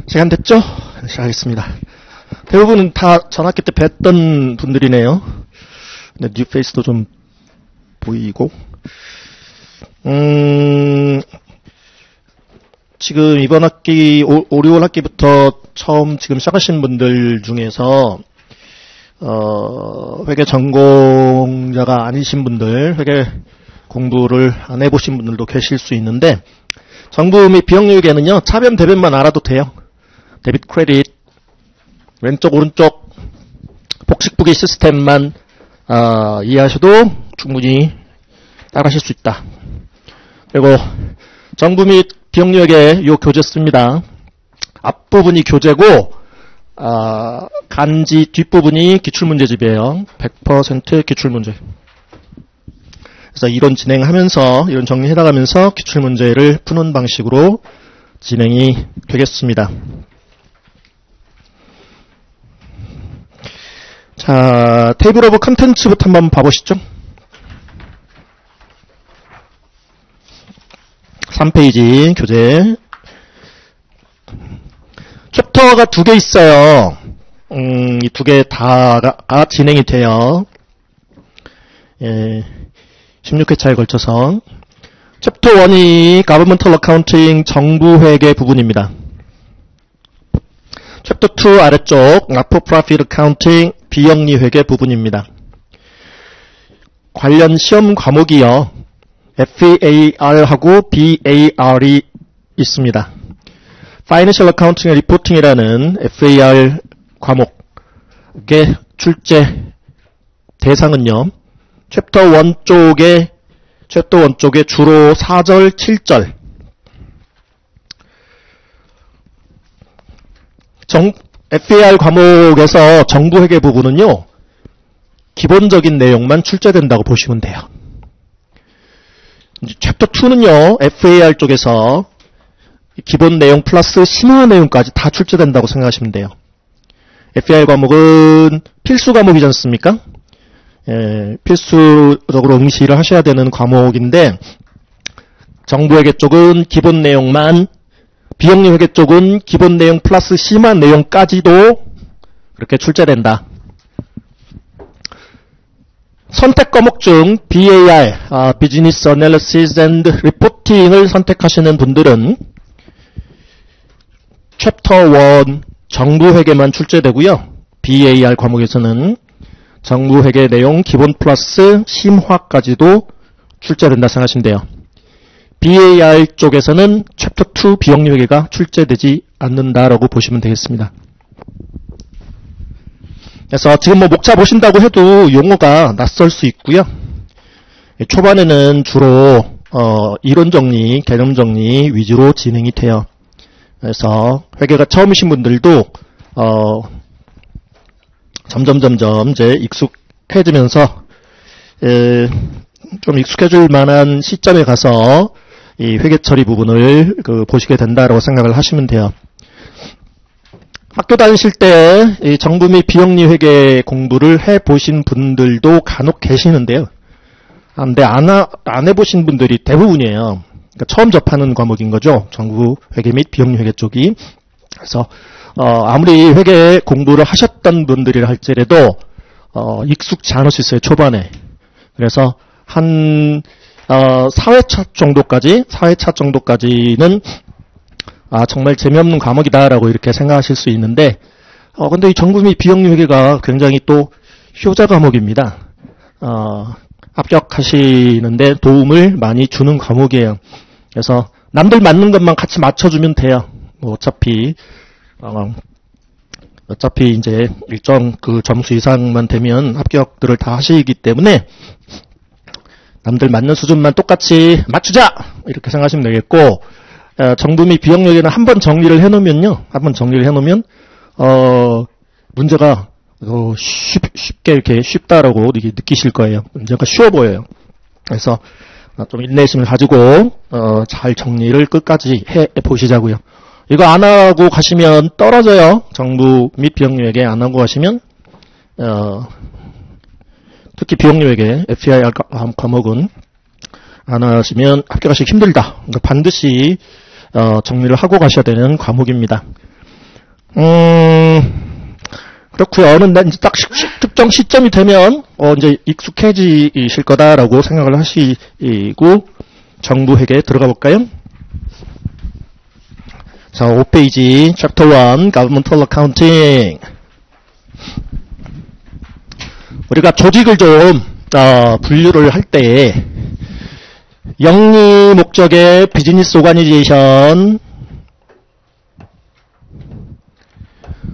시간 됐죠? 시작하겠습니다. 대부분은 다 전학기 때 뵀던 분들이네요. 근데 뉴페이스도 좀 보이고. 지금 이번 학기, 5, 6월 학기부터 처음 지금 시작하신 분들 중에서, 회계 전공자가 아니신 분들, 회계 공부를 안 해보신 분들도 계실 수 있는데, 정부 및 비영리회계는요, 차변 대변만 알아도 돼요. 데빗 크레딧, 왼쪽 오른쪽 복식부기 시스템만 이해하셔도 충분히 따라하실 수 있다. 그리고 정부 및 비영리회계 요 교재 씁니다. 앞부분이 교재고 간지 뒷부분이 기출문제집이에요. 100% 기출문제. 그래서 이론 진행하면서 이론 정리해나가면서 기출문제를 푸는 방식으로 진행이 되겠습니다. 자, 테이블 오브 컨텐츠부터 한번 봐보시죠. 3페이지 교재. 챕터가 2개 있어요. 이 2개 다가 진행이 돼요. 16회차에 걸쳐서. 챕터 1이 Governmental Accounting 정부회계 부분입니다. 챕터 2 아래쪽 Not-for-Profit Accounting 비영리회계 부분입니다. 관련 시험 과목이요. FAR하고 BAR이 있습니다. Financial Accounting and Reporting이라는 FAR 과목의 출제 대상은요. 챕터 1 쪽에 주로 4절, 7절 FAR 과목에서 정부회계 부분은요. 기본적인 내용만 출제된다고 보시면 돼요. 챕터 2는요. FAR 쪽에서 기본 내용 플러스 심화 내용까지 다 출제된다고 생각하시면 돼요. FAR 과목은 필수 과목이지 않습니까? 필수적으로 응시를 하셔야 되는 과목인데 정부회계 쪽은 기본 내용만, 비영리회계 쪽은 기본 내용 플러스 심화 내용까지도 그렇게 출제된다. 선택 과목 중 BAR, Business Analysis and Reporting을 선택하시는 분들은 챕터 1 정부회계만 출제되고요. BAR 과목에서는 정부회계 내용 기본 플러스 심화까지도 출제된다 생각하시면 돼요. BAR 쪽에서는 챕터 2 비영리회계가 출제되지 않는다라고 보시면 되겠습니다. 그래서 지금 목차 보신다고 해도 용어가 낯설 수 있고요. 초반에는 주로 이론 정리, 개념 정리 위주로 진행이 돼요. 그래서 회계가 처음이신 분들도 점점 이제 익숙해지면서 좀 익숙해질 만한 시점에 가서 이 회계 처리 부분을 보시게 된다라고 생각을 하시면 돼요. 학교 다니실 때 이 정부 및 비영리 회계 공부를 해보신 분들도 간혹 계시는데요. 근데 안 해보신 분들이 대부분이에요. 그러니까 처음 접하는 과목인 거죠. 정부 회계 및 비영리 회계 쪽이. 그래서 아무리 회계 공부를 하셨던 분들이라 할지라도 익숙지 않을 수 있어요. 초반에. 그래서 한 4회차 정도까지는 정말 재미없는 과목이다라고 이렇게 생각하실 수 있는데 근데 이 정부 및 비영리 회계가 굉장히 또 효자 과목입니다. 합격하시는데 도움을 많이 주는 과목이에요. 그래서 남들 맞는 것만 같이 맞춰주면 돼요. 뭐 어차피 이제 일정 그 점수 이상만 되면 합격들을 다 하시기 때문에 남들 맞는 수준만 똑같이 맞추자! 이렇게 생각하시면 되겠고, 정부 및 비영리회계는 한번 정리를 해놓으면요. 문제가 쉽게 이렇게 쉽다라고 느끼실 거예요. 문제가 쉬워 보여요. 그래서 좀 인내심을 가지고 잘 정리를 끝까지 해보시자고요. 이거 안 하고 가시면 떨어져요. 정부 및 비영리회계 안 하고 가시면 특히 비영리회계 FAR 과목은 안 하시면 합격하시기 힘들다. 그러니까 반드시 정리를 하고 가셔야 되는 과목입니다. 그렇고요. 어느 날 이제 딱 특정 시점이 되면 이제 익숙해지실 거다라고 생각을 하시고 정부 회계에 들어가 볼까요? 자, 5페이지 Chapter 1 Governmental Accounting. 우리가 조직을 좀 분류를 할 때 영리 목적의 비즈니스 오가니제이션,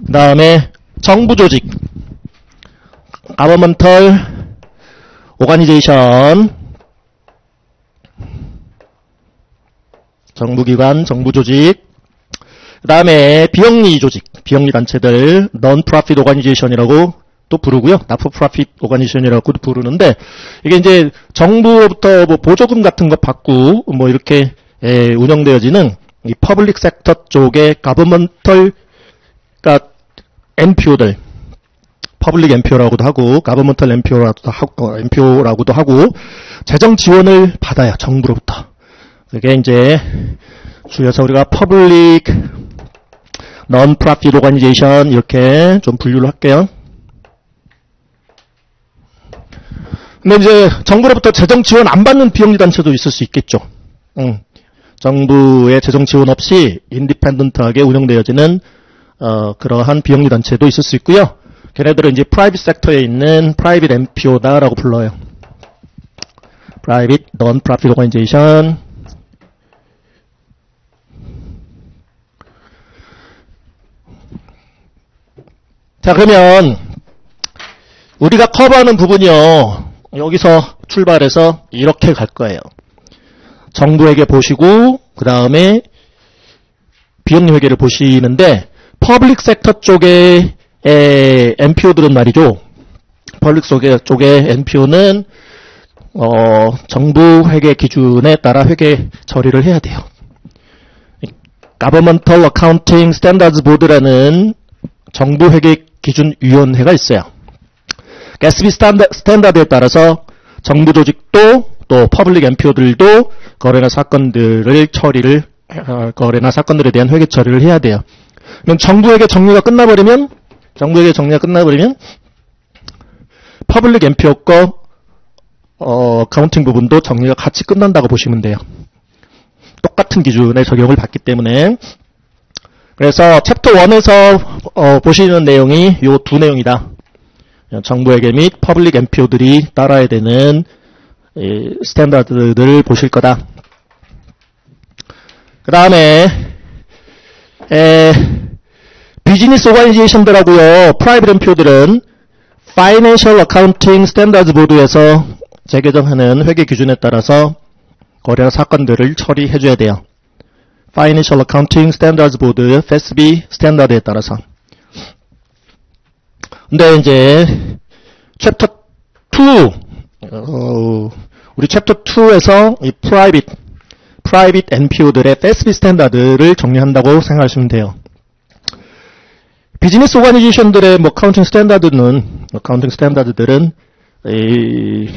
그 다음에 정부 조직, governmental organization, 정부기관, 정부조직, 그 다음에 비영리 조직, 비영리 단체들, non-profit organization이라고 또 부르고요. not-for-profit organization이라고도 부르는데, 이게 이제 정부로부터 뭐 보조금 같은 거 받고 뭐 이렇게 운영되어지는 이 퍼블릭 섹터 쪽의 governmental, 그러니까 NPO들, 퍼블릭 NPO라고도 하고, governmental NPO라고도 하고, 재정 지원을 받아요. 정부로부터. 그게 이제 줄여서 우리가 퍼블릭 non-profit organization 이렇게 좀 분류를 할게요. 근데 이제 정부로부터 재정 지원 안 받는 비영리 단체도 있을 수 있겠죠. 정부의 재정 지원 없이 인디펜던트하게 운영되어지는 그러한 비영리 단체도 있을 수 있고요. 걔네들은 이제 프라이빗 섹터에 있는 프라이빗 NPO다라고 불러요. Private Non-Profit Organization. 자, 그러면 우리가 커버하는 부분이요. 여기서 출발해서 이렇게 갈 거예요. 정부회계 보시고 그 다음에 비영리 회계를 보시는데 퍼블릭 섹터 쪽의 NPO들은 말이죠. 퍼블릭 쪽의 NPO는 정부 회계 기준에 따라 회계 처리를 해야 돼요. Governmental Accounting Standards Board라는 정부 회계 기준 위원회가 있어요. GASB 스탠다드에 따라서 정부 조직도 또 퍼블릭 NPO들도 거래나 사건들에 대한 회계 처리를 해야 돼요. 그럼 정부 회계 정리가 끝나버리면 퍼블릭 NPO 거 카운팅 부분도 정리가 같이 끝난다고 보시면 돼요. 똑같은 기준에 적용을 받기 때문에. 그래서 챕터 1에서 보시는 내용이 요 두 내용이다. 정부회계 및 퍼블릭 NPO들이 따라야 되는 스탠다드들을 보실 거다. 그 다음에 비즈니스 오가니제이션들하고요, 프라이빗 NPO들은 Financial Accounting Standards Board에서 재개정하는 회계 기준에 따라서 거래나 사건들을 처리해줘야 돼요. Financial Accounting Standards Board, FASB 스탠다드에 따라서. 근데 이제 챕터 2, 우리 챕터 2에서 이 프라이빗 NPO들의 FASB 스탠다드를 정리한다고 생각하시면 돼요. 비즈니스 오가니제이션들의 어카운팅 스탠다드들은 이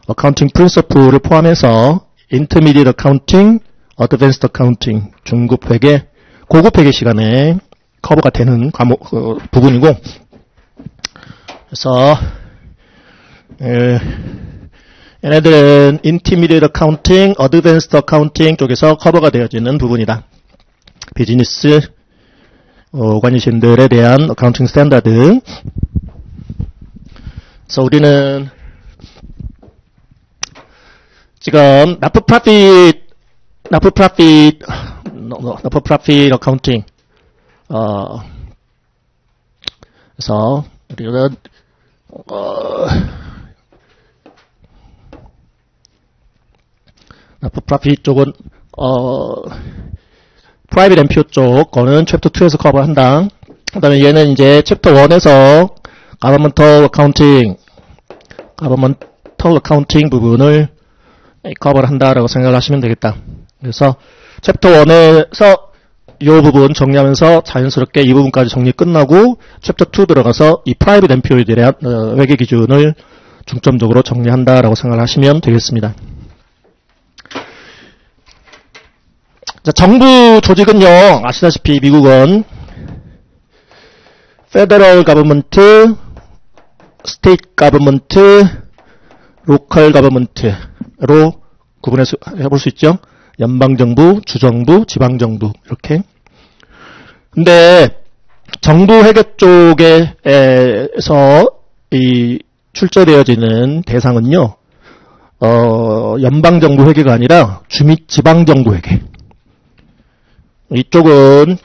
어카운팅 프린서플을 포함해서 인터미디엇 어카운팅, 어드밴스드 어카운팅, 중급 회계, 고급 회계 시간에 커버가 되는 부분이고, 그래서 얘네들은 인터미디엇 어카운팅, 어드밴스드 어카운팅 쪽에서 커버가 되어지는 부분이다. 비즈니스 오가니제이션들에 대한 어카운팅 스탠다드. 그래서 우리는 지금 not-for-profit 어카운팅, 그래서 우리는 not-for-profit 쪽은 프라이빗 NPO 쪽 거는 챕터 2에서 커버한다. 그 다음에 얘는 이제 챕터 1에서 governmental accounting 부분을 커버를 한다라고 생각을 하시면 되겠다. 그래서 챕터 1에서 이 부분 정리하면서 자연스럽게 이 부분까지 정리 끝나고 챕터 2 들어가서 이 프라이빗 NPO에 대한 회계 기준을 중점적으로 정리한다라고 생각을 하시면 되겠습니다. 자, 정부 조직은요, 아시다시피 미국은 Federal Government, State Government, Local Government로 구분해서 해볼 수 있죠. 연방정부, 주정부, 지방정부 이렇게. 근데 정부 회계 쪽에서 이 출제되어지는 대상은요, 연방정부 회계가 아니라 지방정부 회계. 이쪽은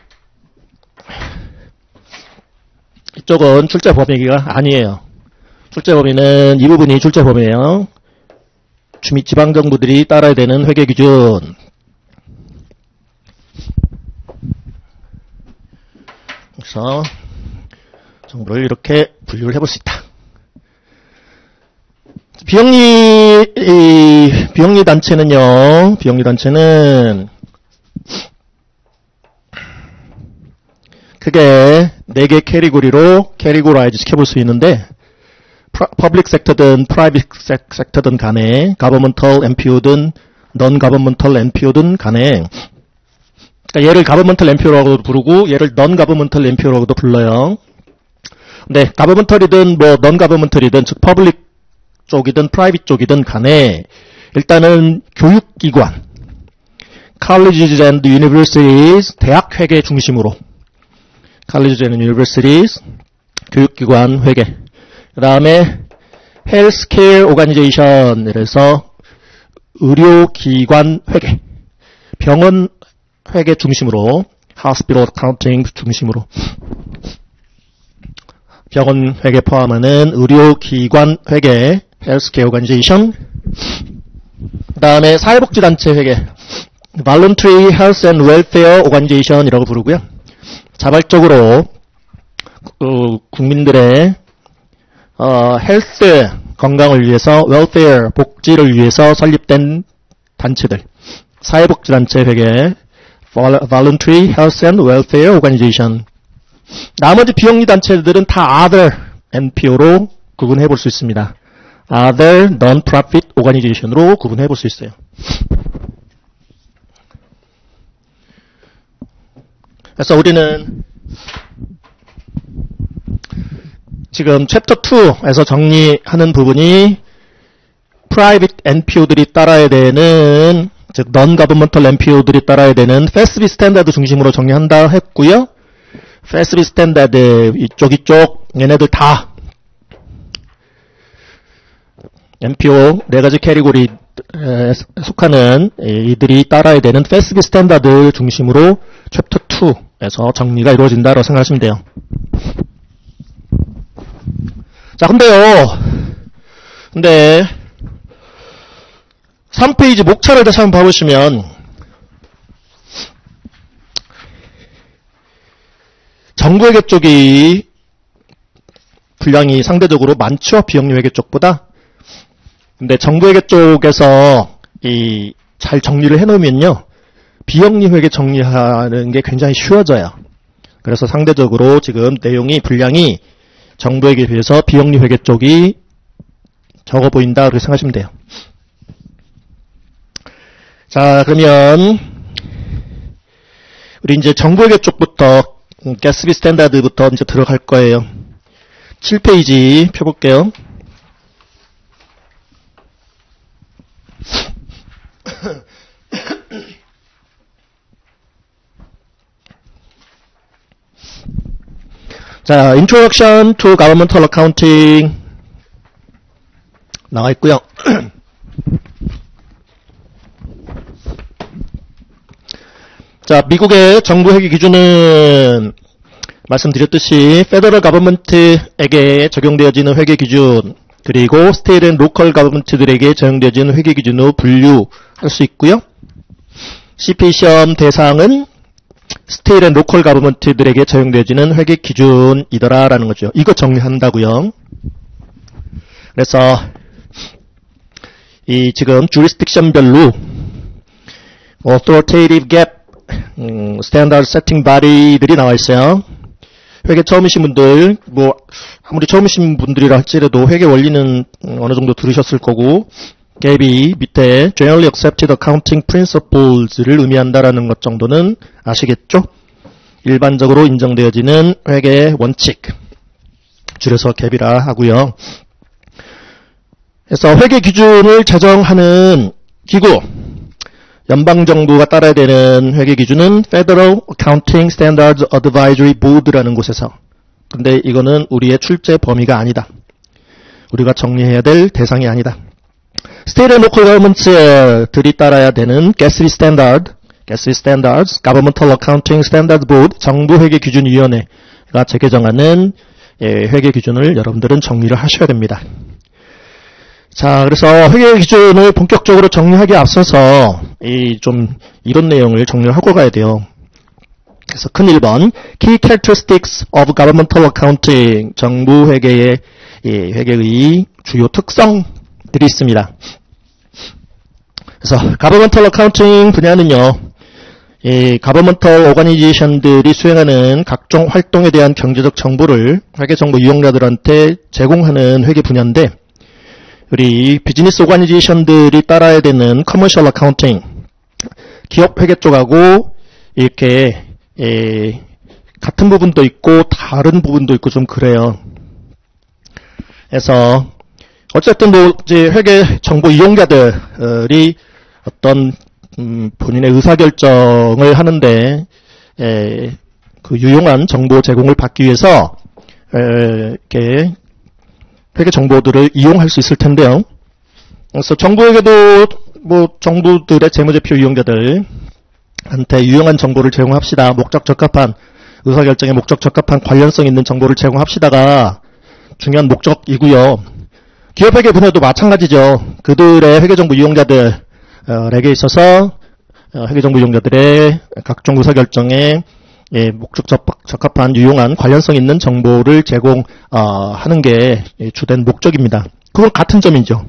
출제 범위가 아니에요. 출제 범위는 이 부분이 출제 범위예요. 지방정부들이 따라야 되는 회계 기준. 그래서 정부를 이렇게 분류를 해볼 수 있다. 비영리 단체는요, 비영리 단체는 크게 4개 캐리고라이즈 시켜볼 수 있는데, 퍼블릭 섹터든 프라이빗 섹터든 간에, 가버먼털 NPO든 non-governmental NPO든 간에, 그러니까 얘를 가버먼털 NPO라고도 부르고 얘를 non-governmental NPO라고도 불러요. 근데 가버먼털이든 뭐 non-governmental이든 즉 퍼블릭 쪽이든 프라이빗 쪽이든 간에 일단은 교육기관, colleges and universities, 대학 회계 중심으로, colleges and universities, 교육기관 회계. 그 다음에 healthcare organization, 그래서 의료기관 회계, 병원 회계 중심으로, hospital accounting 중심으로, 병원 회계 포함하는 의료기관 회계, healthcare organization. 그 다음에 사회복지단체 회계, voluntary health and welfare organization이라고 부르고요. 자발적으로 국민들의 헬스, 건강을 위해서, welfare, 복지를 위해서 설립된 단체들, 사회복지단체 회계, voluntary health and welfare organization. 나머지 비영리 단체들은 다 other NPO로 구분해 볼 수 있습니다. other non-profit organization으로 구분해 볼 수 있어요. 그래서 우리는 지금 챕터 2에서 정리하는 부분이 private NPO들이 따라야 되는, 즉 non-governmental NPO들이 따라야 되는 FASB 스탠다드 중심으로 정리한다 했고요. FASB 스탠다드 이쪽 얘네들 다 NPO 4가지 캐리고리에 속하는 이들이 따라야 되는 FASB 스탠다드 중심으로 챕터 2에서 정리가 이루어진다고 생각하시면 돼요. 자, 근데 3페이지 목차를 다시 한번 봐보시면 정부회계 쪽이 분량이 상대적으로 많죠, 비영리회계 쪽보다. 근데 정부회계 쪽에서 잘 정리를 해놓으면요, 비영리회계 정리하는 게 굉장히 쉬워져요. 그래서 상대적으로 지금 내용이 분량이 정부회계에 비해서 비영리회계 쪽이 적어 보인다, 그렇게 생각하시면 돼요. 자, 그러면 우리 이제 정부회계 쪽부터 FASB 스탠다드부터 이제 들어갈 거예요. 7페이지 펴볼게요. 자, Introduction to Governmental Accounting 나와 있고요. 자, 미국의 정부 회계 기준은 말씀드렸듯이 Federal Government에게 적용되어지는 회계 기준, 그리고 State and Local Government들에게 적용되어지는 회계 기준으로 분류할 수 있고요. CPA 시험 대상은 State and Local Government들에게 적용되어지는 회계 기준이더라라는 거죠. 이거 정리한다고요. 그래서 이 지금 jurisdiction별로 authoritative gap, standard setting body들이 나와 있어요. 회계 처음이신 분들, 뭐 아무리 처음이신 분들이라 할지라도 회계 원리는 어느 정도 들으셨을 거고, 갭이 밑에 generally accepted accounting principles를 의미한다라는 것 정도는 아시겠죠? 일반적으로 인정되어지는 회계 원칙. 줄여서 갭이라 하고요. 그래서 회계 기준을 제정하는 기구, 연방정부가 따라야 되는 회계 기준은 Federal Accounting Standards Advisory Board라는 곳에서. 근데 이거는 우리의 출제 범위가 아니다. 우리가 정리해야 될 대상이 아니다. State and Local Governments들이 따라야 되는 GASRI Standards, Governmental Accounting Standards Board, 정부회계기준위원회가 재개정하는 회계 기준을 여러분들은 정리를 하셔야 됩니다. 자, 그래서 회계 기준을 본격적으로 정리하기에 앞서서 좀 이런 내용을 정리를 하고 가야 돼요. 그래서 큰 1번 Key Characteristics of Governmental Accounting, 정부 회계의 회계의 주요 특성들이 있습니다. 그래서 Governmental Accounting 분야는요, Governmental Organization들이 수행하는 각종 활동에 대한 경제적 정보를 회계정보 이용자들한테 제공하는 회계 분야인데, 우리 비즈니스 오가니제이션들이 따라야 되는 커머셜 어카운팅, 기업 회계 쪽하고 이렇게 같은 부분도 있고 다른 부분도 있고 좀 그래요. 그래서 어쨌든 뭐 이제 회계 정보 이용자들이 어떤 본인의 의사결정을 하는데 그 유용한 정보 제공을 받기 위해서 이렇게 회계 정보들을 이용할 수 있을 텐데요. 그래서 정부에게도 뭐 정부들의 재무제표 이용자들한테 유용한 정보를 제공합시다. 목적 적합한 의사결정에 목적 적합한 관련성 있는 정보를 제공합시다가 중요한 목적이고요. 기업회계 분야도 마찬가지죠. 그들의 회계정보 이용자들에게 있어서 회계정보 이용자들의 각종 의사결정에 목적 적합한 유용한 관련성 있는 정보를 제공하는 게 주된 목적입니다. 그건 같은 점이죠.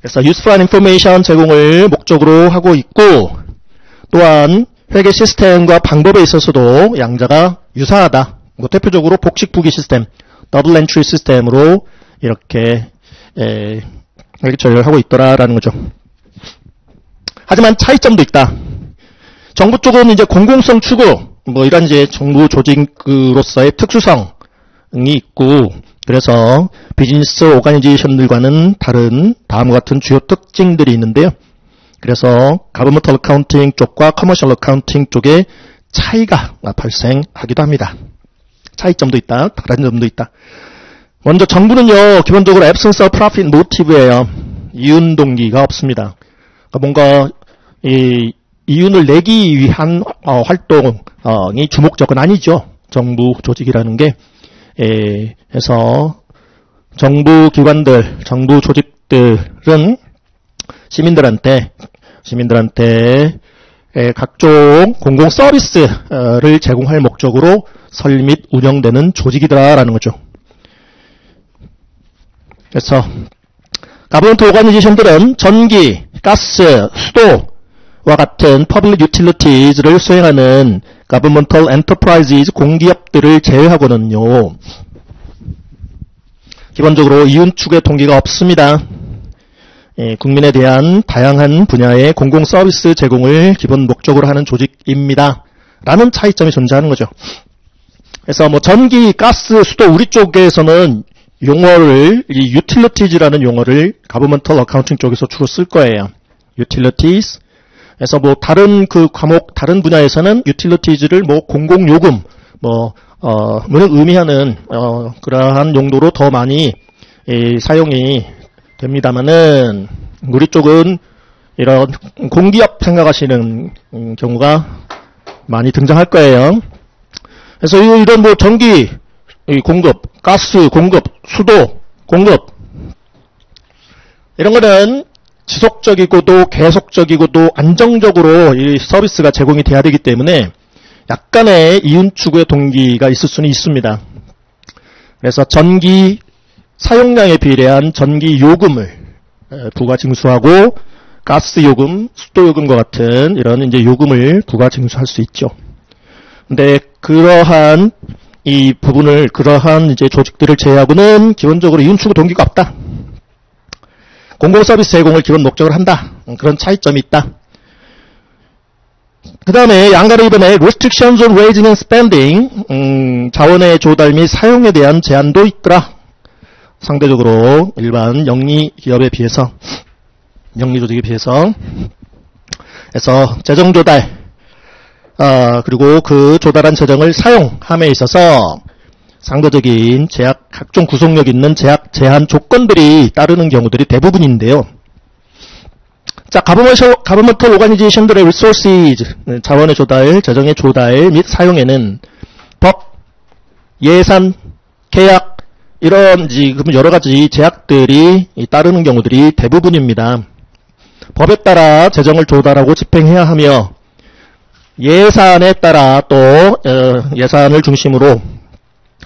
그래서 useful information 제공을 목적으로 하고 있고, 또한 회계 시스템과 방법에 있어서도 양자가 유사하다. 뭐 대표적으로 복식 부기 시스템, 더블 엔트리 시스템으로 이렇게 회계 처리를 하고 있더라라는 거죠. 하지만 차이점도 있다. 정부 쪽은 이제 공공성 추구, 뭐 이런 이제 정부 조직으로서의 특수성이 있고, 그래서 비즈니스 오가니제이션들과는 다른 다음과 같은 주요 특징들이 있는데요. 그래서 가버먼털 어카운팅 쪽과 커머셜 어카운팅 쪽에 차이가 발생하기도 합니다. 차이점도 있다, 다른 점도 있다. 먼저 정부는요, 기본적으로 absence of profit motive예요. 이윤 동기가 없습니다. 그러니까 뭔가 이윤을 내기 위한 활동이 주목적은 아니죠. 정부 조직이라는 게. 그래서 정부 기관들, 정부 조직들은 시민들한테 각종 공공 서비스를 제공할 목적으로 설립 및 운영되는 조직이다라는 거죠. 그래서 가버먼트 오가니제이션들은 전기, 가스, 수도와 같은 퍼블릭 유틸리티즈를 수행하는 가버먼털 엔터프라이즈 공기업들을 제외하고는요, 기본적으로 이윤 추구의 동기가 없습니다. 국민에 대한 다양한 분야의 공공 서비스 제공을 기본 목적으로 하는 조직입니다. 라는 차이점이 존재하는 거죠. 그래서 뭐 전기, 가스, 수도 우리 쪽에서는 용어를 이 유틸리티즈라는 용어를 가버먼털 어카운팅 쪽에서 주로 쓸 거예요. utilities. 그래서 뭐 다른 그 과목 다른 분야에서는 utilities,를 뭐 공공 요금 를 의미하는 그러한 용도로 더 많이 사용이 됩니다만은 우리 쪽은 이런 공기업 생각하시는 경우가 많이 등장할 거예요. 그래서 이런 뭐 전기 공급, 가스 공급, 수도 공급 이런 거는 지속적이고도 계속적이고도 안정적으로 이 서비스가 제공이 돼야 되기 때문에 약간의 이윤 추구의 동기가 있을 수는 있습니다. 그래서 전기 사용량에 비례한 전기 요금을 부가 징수하고 가스 요금, 수도 요금과 같은 이런 이제 요금을 부가 징수할 수 있죠. 근데 그러한 이 부분을 그러한 이제 조직들을 제외하고는 기본적으로 이윤 추구 동기가 없다. 공공 서비스 제공을 기본 목적으로 한다. 그런 차이점이 있다. 그 다음에 양가로 2번에 restrictions on raising and spending, 자원의 조달 및 사용에 대한 제한도 있더라. 상대적으로 일반 영리 기업에 비해서, 영리 조직에 비해서. 그래서 재정 조달, 그리고 그 조달한 재정을 사용함에 있어서 상대적인 제약, 각종 구속력 있는 제한 조건들이 따르는 경우들이 대부분인데요. 자, governmental organization들의 resources, 자원의 조달, 재정의 조달 및 사용에는 법, 예산, 계약, 이런 지금 여러 가지 제약들이 따르는 경우들이 대부분입니다. 법에 따라 재정을 조달하고 집행해야 하며 예산에 따라 또 예산을 중심으로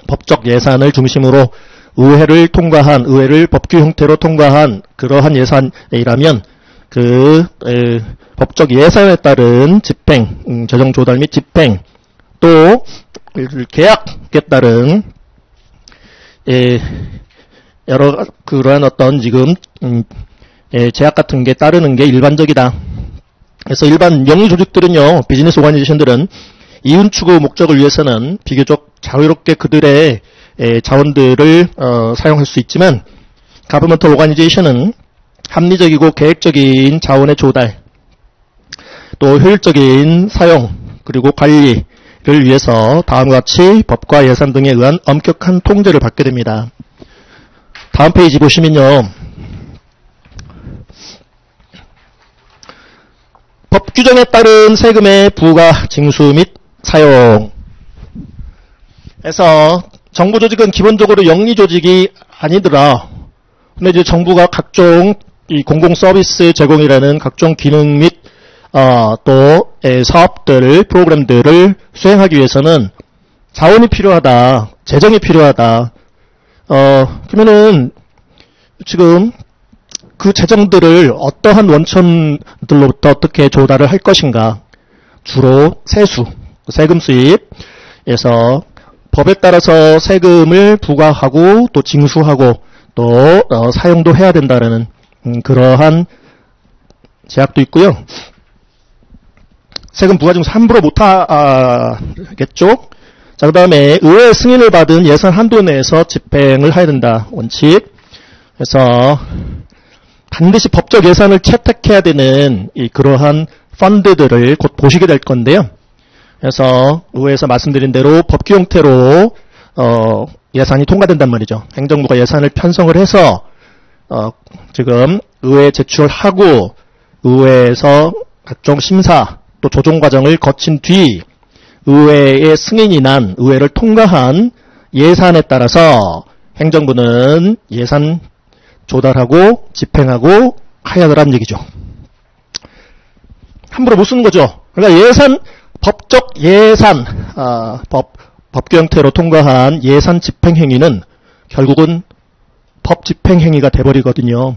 법적 예산을 중심으로 의회를 법규 형태로 통과한 그러한 예산이라면 그 법적 예산에 따른 집행, 재정 조달 및 집행, 또 계약에 따른 여러 그러한 어떤 지금 제약 같은 게 따르는 게 일반적이다. 그래서 일반 영리 조직들은요, 비즈니스 오가니제이션들은 이윤 추구 목적을 위해서는 비교적 자유롭게 그들의 자원들을 사용할 수 있지만, 가버먼털 오가니제이션은 합리적이고 계획적인 자원의 조달, 또 효율적인 사용, 그리고 관리를 위해서 다음과 같이 법과 예산 등에 의한 엄격한 통제를 받게 됩니다. 다음 페이지 보시면요, 법 규정에 따른 세금의 부과, 징수 및 사용. 그래서 정부 조직은 기본적으로 영리 조직이 아니더라. 근데 이제 정부가 각종 이 공공 서비스 제공이라는 각종 기능 및 또 사업들을, 프로그램들을 수행하기 위해서는 자원이 필요하다, 재정이 필요하다. 그러면은 지금 그 재정들을 어떠한 원천들로부터 어떻게 조달을 할 것인가? 주로 세수, 세금 수입에서 법에 따라서 세금을 부과하고 또 징수하고 또 사용도 해야 된다는 그러한 제약도 있고요. 세금 부과 징수 함부로 못하겠죠. 자, 그 다음에 의회 승인을 받은 예산 한도 내에서 집행을 해야 된다. 원칙. 그래서 반드시 법적 예산을 채택해야 되는 그러한 펀드들을 곧 보시게 될 건데요. 그래서 의회에서 말씀드린 대로 법규 형태로 예산이 통과된단 말이죠. 행정부가 예산을 편성을 해서 지금 의회에 제출하고 의회에서 각종 심사 또 조정 과정을 거친 뒤 의회의 승인이 난, 의회를 통과한 예산에 따라서 행정부는 예산 조달하고 집행하고 해야 하라는 얘기죠. 함부로 못 쓰는 거죠. 그러니까 예산, 법적 예산, 법규 형태로 통과한 예산 집행 행위는 결국은 법 집행 행위가 돼버리거든요.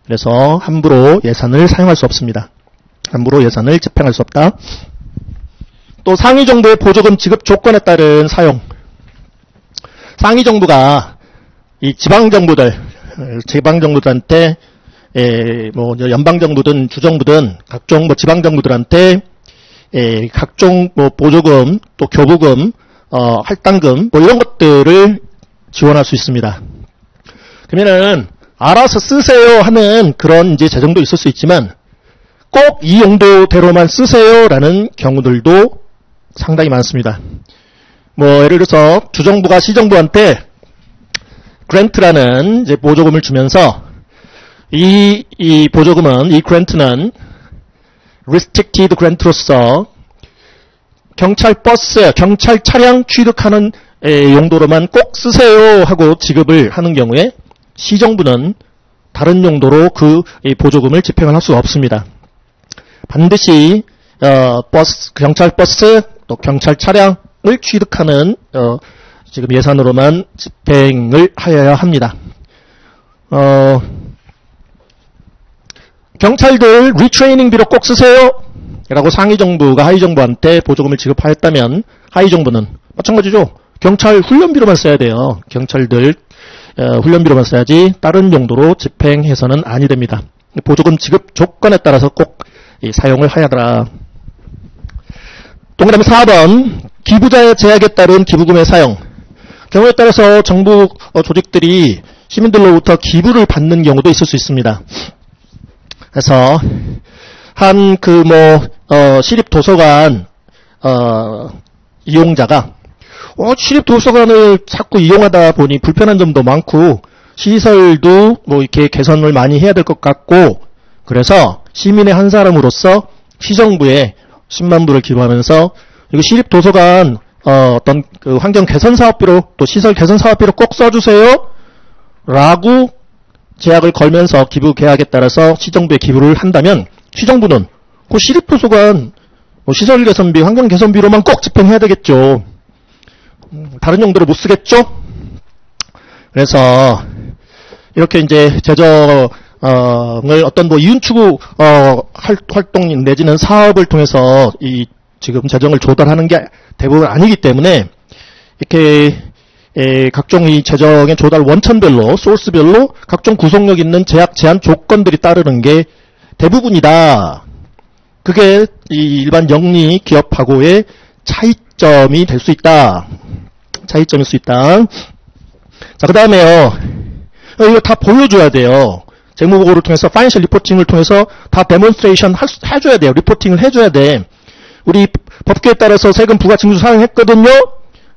그래서 함부로 예산을 사용할 수 없습니다. 함부로 예산을 집행할 수 없다. 또 상위 정부의 보조금 지급 조건에 따른 사용. 상위 정부가 이 지방 정부들한테 뭐 연방 정부든 주정부든 각종 뭐 지방 정부들한테 각종 뭐 보조금 또 교부금, 할당금 뭐 이런 것들을 지원할 수 있습니다. 그러면은 알아서 쓰세요 하는 그런 이제 재정도 있을 수 있지만 꼭 이 용도대로만 쓰세요라는 경우들도 상당히 많습니다. 뭐 예를 들어서 주정부가 시정부한테 그랜트라는 이제 보조금을 주면서 이 보조금은, 이 그랜트는 restricted grant로서 경찰 버스, 경찰 차량 취득하는 용도로만 꼭 쓰세요 하고 지급을 하는 경우에 시정부는 다른 용도로 그 보조금을 집행을 할 수가 없습니다. 반드시 경찰 버스 또 경찰 차량을 취득하는 지금 예산으로만 집행을 하여야 합니다. 경찰들 리트레이닝비로 꼭 쓰세요 라고 상위 정부가 하위 정부한테 보조금을 지급하였다면 하위 정부는 마찬가지죠. 경찰 훈련비로만 써야 돼요. 경찰들 훈련비로만 써야지 다른 용도로 집행해서는 아니 됩니다. 보조금 지급 조건에 따라서 꼭 사용을 하여야 하더라. 동그라미 4번 기부자의 제약에 따른 기부금의 사용. 경우에 따라서 정부 조직들이 시민들로부터 기부를 받는 경우도 있을 수 있습니다. 그래서 한 시립 도서관 이용자가 시립 도서관을 자꾸 이용하다 보니 불편한 점도 많고 시설도 이렇게 개선을 많이 해야 될 것 같고, 그래서 시민의 한 사람으로서 시정부에 10만 불을 기부하면서 이거 시립 도서관 어떤 그 환경 개선 사업비로 또 시설 개선 사업비로 꼭 써주세요 라고 제약을 걸면서 기부 계약에 따라서 시정부에 기부를 한다면 시정부는 그 시립 도서관 시설 개선비, 환경 개선비로만 꼭 집행해야 되겠죠. 다른 용도로 못 쓰겠죠? 그래서 이렇게 이제 재정을 어떤 이윤 추구 활동 내지는 사업을 통해서 이 지금 재정을 조달하는 게 대부분 아니기 때문에 이렇게 각종 이 재정의 조달 원천별로 소스별로 각종 구속력 있는 제약 제한 조건들이 따르는 게 대부분이다. 그게 이 일반 영리 기업하고의 차이점이 될 수 있다. 차이점일 수 있다. 자, 그 다음에요. 이거 다 보여줘야 돼요. 재무보고를 통해서, 파이낸셜 리포팅을 통해서 다 데몬스트레이션 해줘야 돼요. 리포팅을 해줘야 돼. 우리 법규에 따라서 세금 부가징수 사용했거든요.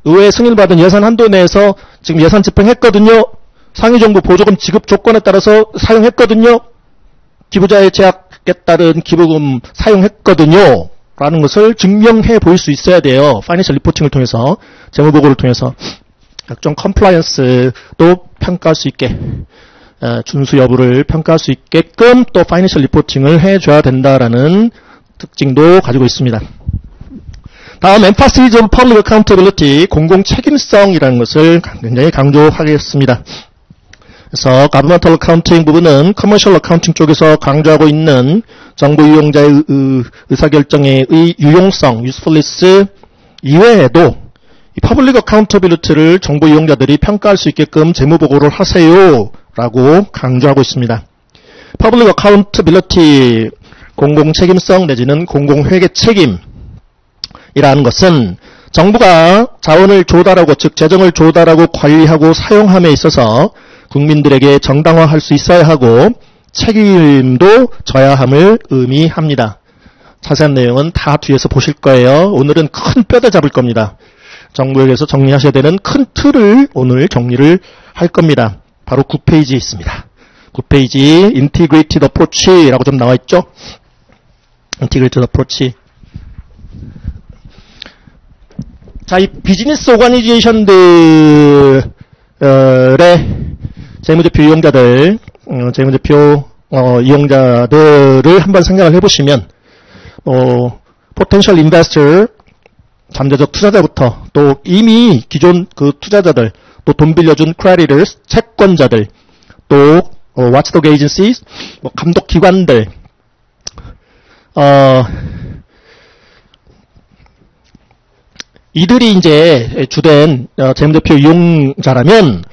의회 승인받은 예산 한도 내에서 지금 예산 집행했거든요. 상위정부 보조금 지급 조건에 따라서 사용했거든요. 기부자의 제약에 따른 기부금 사용했거든요. 라는 것을 증명해 보일 수 있어야 돼요. 파이낸셜 리포팅을 통해서, 재무보고를 통해서. 각종 컴플라이언스도 평가할 수 있게, 준수 여부를 평가할 수 있게끔 또 파이낸셜 리포팅을 해줘야 된다라는 특징도 가지고 있습니다. 다음, emphasis on public accountability, 공공 책임성이라는 것을 굉장히 강조하겠습니다. 그래서 governmental accounting 부분은 commercial accounting 쪽에서 강조하고 있는 정부 이용자의 의사결정의 유용성, usefulness 이외에도 이 public accountability를 정부 이용자들이 평가할 수 있게끔 재무보고를 하세요 라고 강조하고 있습니다. public accountability, 공공책임성 내지는 공공회계 책임이라는 것은 정부가 자원을 조달하고, 즉 재정을 조달하고 관리하고 사용함에 있어서 국민들에게 정당화할 수 있어야 하고 책임도 져야 함을 의미합니다. 자세한 내용은 다 뒤에서 보실 거예요. 오늘은 큰 뼈대 잡을 겁니다. 정부에게서 정리하셔야 되는 큰 틀을 오늘 정리를 할 겁니다. 바로 9페이지에 있습니다. 9페이지 Integrated Approach라고 좀 나와 있죠? Integrated Approach. 자, 이 비즈니스 오가니제이션들의 재무제표 이용자들, 재무제표 이용자들을 한번 생각을 해보시면, potential investor, 잠재적 투자자부터 또 이미 기존 그 투자자들, 또 돈 빌려준 creditors, 채권자들, 또 watchdog agencies, 감독 기관들, 이들이 이제 주된 재무제표 이용자라면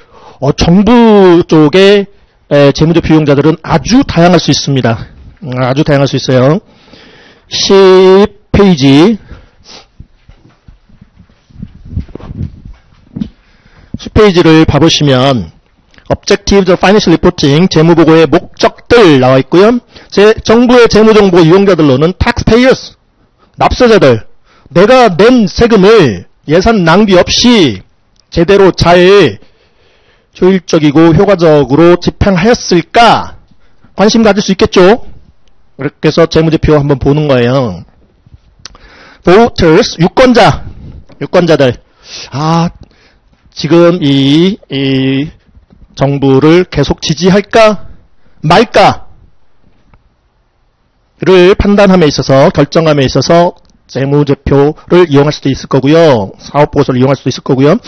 정부 쪽의 재무제표 이용자들은 아주 다양할 수 있습니다. 아주 다양할 수 있어요. 10페이지 10페이지를 봐보시면 Objectives of Financial Reporting, 재무보고의 목적들 나와 있고요. 정부의 재무정보 이용자들로는 taxpayers, 납세자들, 내가 낸 세금을 예산 낭비 없이 제대로 잘 효율적이고 효과적으로 집행하였을까 관심 가질 수 있겠죠. 그렇게 해서 재무제표 한번 보는 거예요. Voters, 유권자들. 지금 이 정부를 계속 지지할까 말까를 판단함에 있어서, 결정함에 있어서 재무제표를 이용할 수도 있을 거고요. 사업보고서를 이용할 수도 있을 거고요.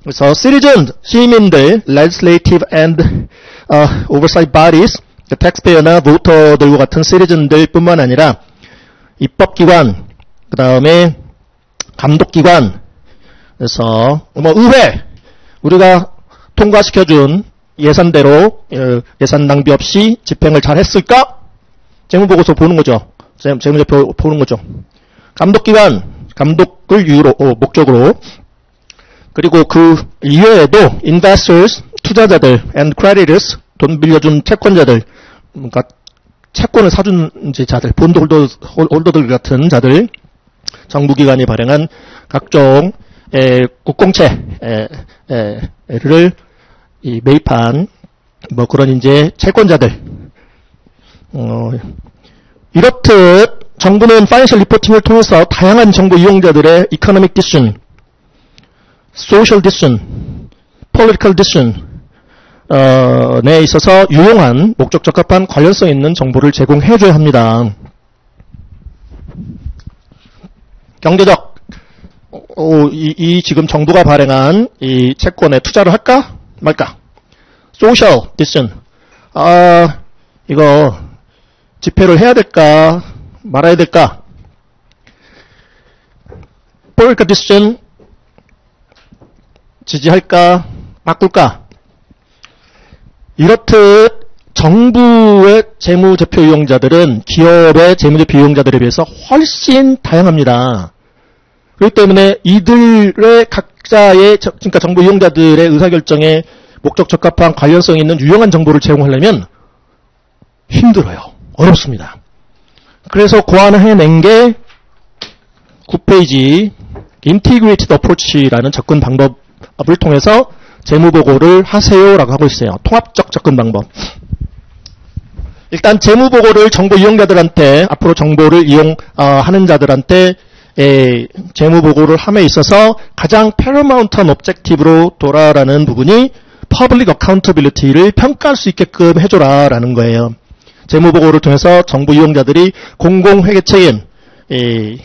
그래서 citizens, 시민들, legislative and oversight bodies, taxpayer나 voter들과 같은 citizen들 뿐만 아니라 입법기관, 그 다음에 감독기관, 그래서 의회, 우리가 통과시켜준 예산대로 예산 낭비 없이 집행을 잘 했을까? 재무보고서 보는 거죠. 재무제표 보는 거죠. 감독기관, 감독을 목적으로. 그리고 그 이외에도 investors, 투자자들, and creditors, 돈 빌려준 채권자들, 그러니까 채권을 사준 자들, 본드 홀더들 같은 자들, 정부기관이 발행한 각종 국공채를 매입한 뭐 그런 이제 채권자들. 이렇듯 정부는 파이낸셜 리포팅을 통해서 다양한 정부 이용자들의 economic decision, social decision, political decision 에 있어서 유용한 목적 적합한 관련성 있는 정보를 제공해줘야 합니다. 경제적 이 지금 정부가 발행한 이 채권에 투자를 할까 말까? social decision. 이거 집회를 해야 될까 말아야 될까? political decision. 지지할까 바꿀까? 이렇듯 정부의 재무제표 이용자들은 기업의 재무제표 이용자들에 비해서 훨씬 다양합니다. 그렇기 때문에 이들의 각자의 그러니까 정부 이용자들의 의사결정에 목적 적합한 관련성 있는 유용한 정보를 제공하려면 힘들어요. 어렵습니다. 그래서 고안해낸 게 9페이지 Integrated Approach라는 접근 방법을 통해서 재무보고를 하세요라고 하고 있어요. 통합적 접근 방법. 일단 재무보고를 정보 이용자들한테 앞으로 정보를 이용하는 자들한테 재무보고를 함에 있어서 가장 패러마운트한 objective로 돌아라는 부분이 public accountability를 평가할 수 있게끔 해줘라라는 거예요. 재무보고를 통해서 정부 이용자들이 공공회계 책임을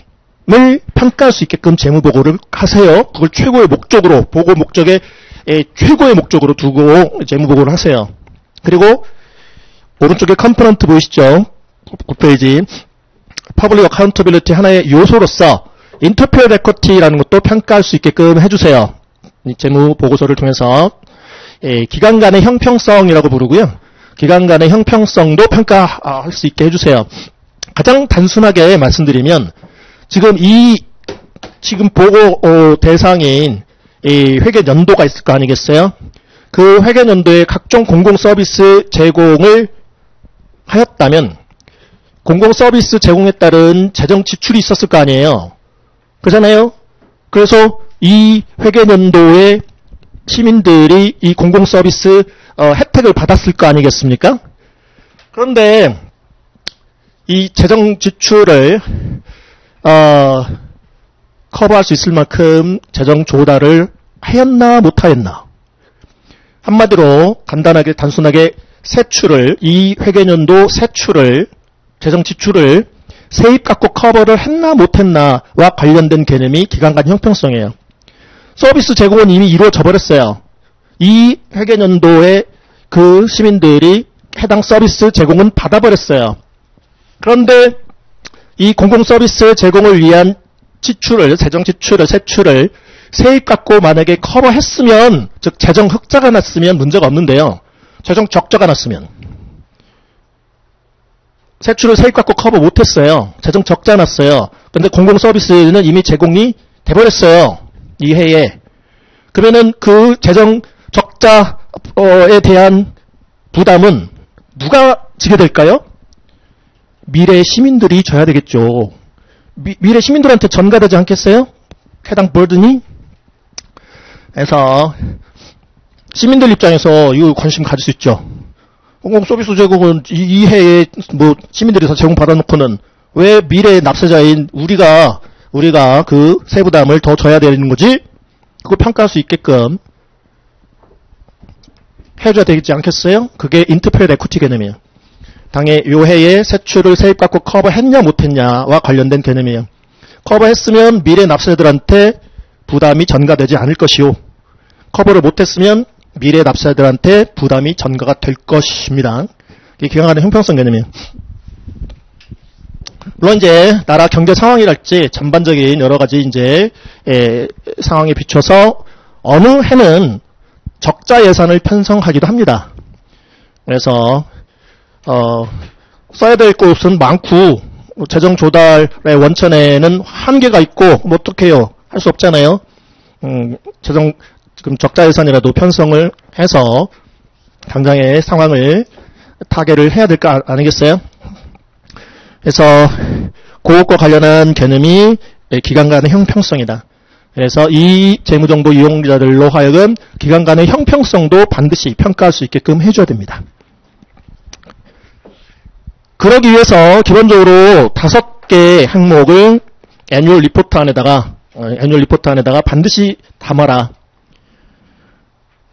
평가할 수 있게끔 재무보고를 하세요. 그걸 최고의 목적으로 보고 목적에 최고의 목적으로 두고 재무보고를 하세요. 그리고 오른쪽에 컴포넌트 보이시죠? 9페이지 퍼블릭 어카운터빌리티 하나의 요소로서 인터페어 에쿼티라는 것도 평가할 수 있게끔 해주세요. 재무보고서를 통해서 기관 간의 형평성이라고 부르고요. 기관 간의 형평성도 평가할 수 있게 해주세요. 가장 단순하게 말씀드리면 지금 보고 대상인 회계 연도가 있을 거 아니겠어요? 그 회계 연도에 각종 공공 서비스 제공을 하였다면 공공 서비스 제공에 따른 재정 지출이 있었을 거 아니에요? 그잖아요? 그래서 이 회계 연도에 시민들이 이 공공 서비스 혜택을 받았을 거 아니겠습니까? 그런데 이 재정 지출을 커버할 수 있을 만큼 재정 조달을 하였나 못하였나? 한마디로 간단하게 단순하게 세출을 이 회계연도 세출을 재정 지출을 세입 갖고 커버를 했나 못했나와 관련된 개념이 기간 간 형평성이에요. 서비스 제공은 이미 이루어져 버렸어요. 이 회계연도에 그 시민들이 해당 서비스 제공은 받아버렸어요. 그런데 이 공공 서비스 제공을 위한 지출을 재정 지출을 세출을 세입 갖고 만약에 커버했으면 즉 재정 흑자가 났으면 문제가 없는데요. 재정 적자가 났으면 세출을 세입 갖고 커버 못했어요. 재정 적자 났어요. 근데 공공 서비스는 이미 제공이 돼버렸어요. 이 해에. 그러면은 그 재정 적자에 대한 부담은 누가 지게 될까요? 미래 시민들이 져야 되겠죠. 미래 시민들한테 전가되지 않겠어요? 해당 버든이? 그래서 시민들 입장에서 이 관심 가질 수 있죠. 공공 서비스 제공은 이 해에 뭐 시민들이 다 제공 받아놓고는 왜 미래 납세자인 우리가 그 세부담을 더 져야 되는 거지? 그걸 평가할 수 있게끔 해줘야 되지 않겠어요? 그게 인터페어 에쿼티 개념이에요. 당의 요 해에 세출을 세입 갖고 커버했냐 못했냐와 관련된 개념이에요. 커버했으면 미래 납세자들한테 부담이 전가되지 않을 것이요. 커버를 못했으면 미래 납세자들한테 부담이 전가가 될 것입니다. 이게 기간간의 형평성 개념이에요. 물론 이제 나라 경제 상황이랄지 전반적인 여러 가지 이제 상황에 비춰서 어느 해는 적자 예산을 편성하기도 합니다. 그래서 써야 될 곳은 많고 재정 조달의 원천에는 한계가 있고 뭐 어떡해요? 할 수 없잖아요. 재정 지금 적자 예산이라도 편성을 해서 당장의 상황을 타개를 해야 될 거 아니겠어요? 그래서 그것과 관련한 개념이 기간 간의 형평성이다. 그래서 이 재무정보 이용자들로 하여금 기간 간의 형평성도 반드시 평가할 수 있게끔 해줘야 됩니다. 그러기 위해서 기본적으로 5개 항목을 애뉴얼 리포트 안에다가 반드시 담아라.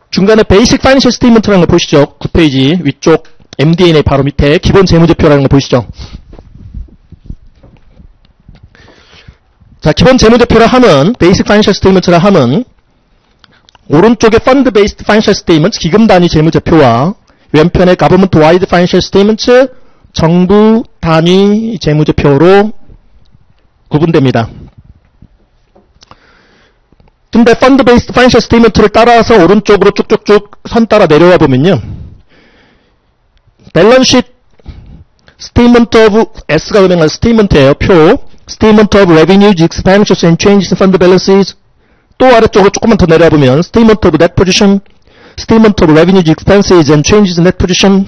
중간에 베이직 파이낸셜 스테이트먼트라는 거 보시죠. 9페이지 위쪽 MD&A 바로 밑에 기본 재무제표라는 거 보시죠. 자, 기본 재무제표라 함은 베이직 파이낸셜 스테이트먼트라 함은 오른쪽에 펀드 베이스드 파이낸셜 스테이트먼트 기금 단위 재무제표와 왼편에 가버먼트 와이드 파이낸셜 스테이트먼트 정부 단위 재무제표로 구분됩니다. 근데 펀드 베이스드 파이낸셜 스테이트먼트를 따라서 오른쪽으로 쭉쭉쭉 선 따라 내려와 보면요. 밸런스 시트 스테이트먼트 오브 S가 은행한 스테이트먼트예요. 표 스테이트먼트 오브 레비뉴즈, expenditures and changes in fund balances. 또 아래쪽으로 조금만 더 내려와 보면 스테이트먼트 오브 net position, 스테이트먼트 오브 revenues, expenses and changes in net position,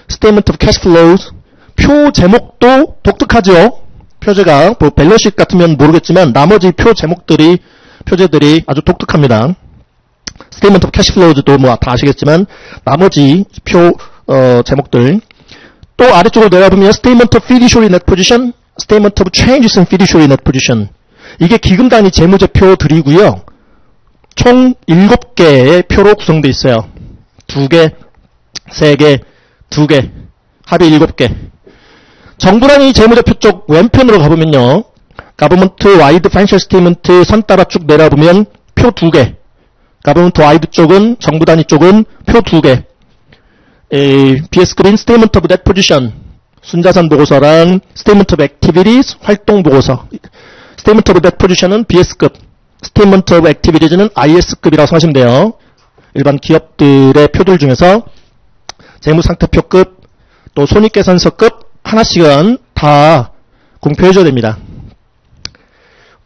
스테이트먼트 오브 cash flows. 표 제목도 독특하죠. 표제가 뭐 밸런스 시트 같으면 모르겠지만 나머지 표 제목들이 표제들이 아주 독특합니다. 스테이트먼트 오브 캐시 플로우즈도 뭐 다 아시겠지만 나머지 표 제목들 또 아래쪽으로 내려보면 스테이트먼트 오브 fiduciary net position, 스테이트먼트 오브 changes in fiduciary net position 이게 기금 단위 재무제표들이고요. 총 7개의 표로 구성되어 있어요. 2개, 3개, 2개, 합이 7개. 정부 단위 재무제표 쪽 왼편으로 가보면요. 가버먼트 와이드 파이낸셜 스테이트먼트 선 따라 쭉 내려보면 표 2개. 가버먼트 와이드 쪽은 정부 단위 쪽은 표 2개. BS 그린 스테이트먼트 오브 넷 포지션 순자산 보고서랑 스테이트먼트 오브 액티비티즈 활동 보고서. 스테이트먼트 오브 넷 포지션은 BS급, 스테이트먼트 오브 액티비티즈는 IS급이라고 생각하시면 돼요. 일반 기업들의 표들 중에서 재무상태표급 또 손익계산서급 하나씩은 다 공표해줘야 됩니다.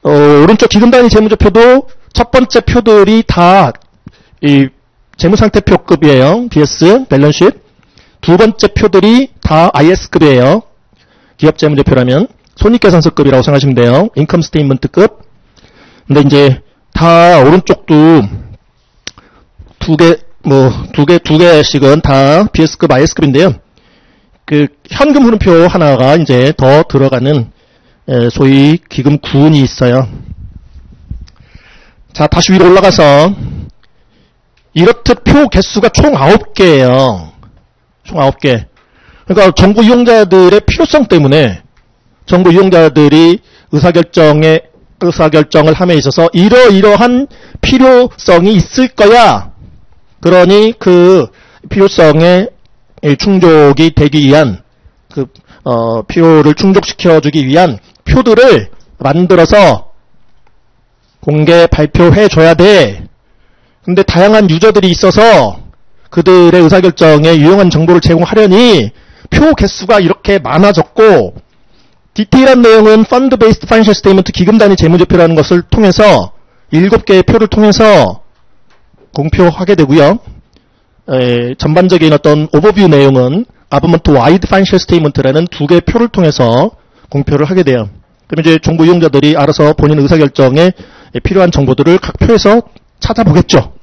오른쪽 기금단위 재무제표도 첫 번째 표들이 다 이 재무상태표급이에요. BS, 밸런스시트. 두 번째 표들이 다 IS급이에요. 기업 재무제표라면 손익계산서급이라고 생각하시면 돼요. 인컴 스테이트먼트급. 근데 이제 다 오른쪽도 두 개씩은 다 BS급, IS급인데요. 그 현금 흐름표 하나가 이제 더 들어가는 소위 기금 구은이 있어요. 자, 다시 위로 올라가서 이렇듯 표 개수가 총 9개예요. 총 9개. 그러니까 정부 이용자들의 필요성 때문에 정부 이용자들이 의사결정을 함에 있어서 이러이러한 필요성이 있을 거야. 그러니 그 필요성에 충족이 되기 위한 필요를 충족시켜주기 위한 표들을 만들어서 공개 발표해 줘야 돼. 근데 다양한 유저들이 있어서 그들의 의사결정에 유용한 정보를 제공하려니 표 개수가 이렇게 많아졌고 디테일한 내용은 펀드 베이스드 파이낸셜 스테이트먼트 기금 단위 재무제표라는 것을 통해서 7개의 표를 통해서 공표하게 되고요. 전반적인 어떤 오버뷰 내용은 가버먼트 와이드 파이낸셜 스테이트먼트라는 2개의 표를 통해서 공표를 하게 돼요. 그럼 이제 정부 이용자들이 알아서 본인 의사결정에 필요한 정보들을 각 표에서 찾아보겠죠.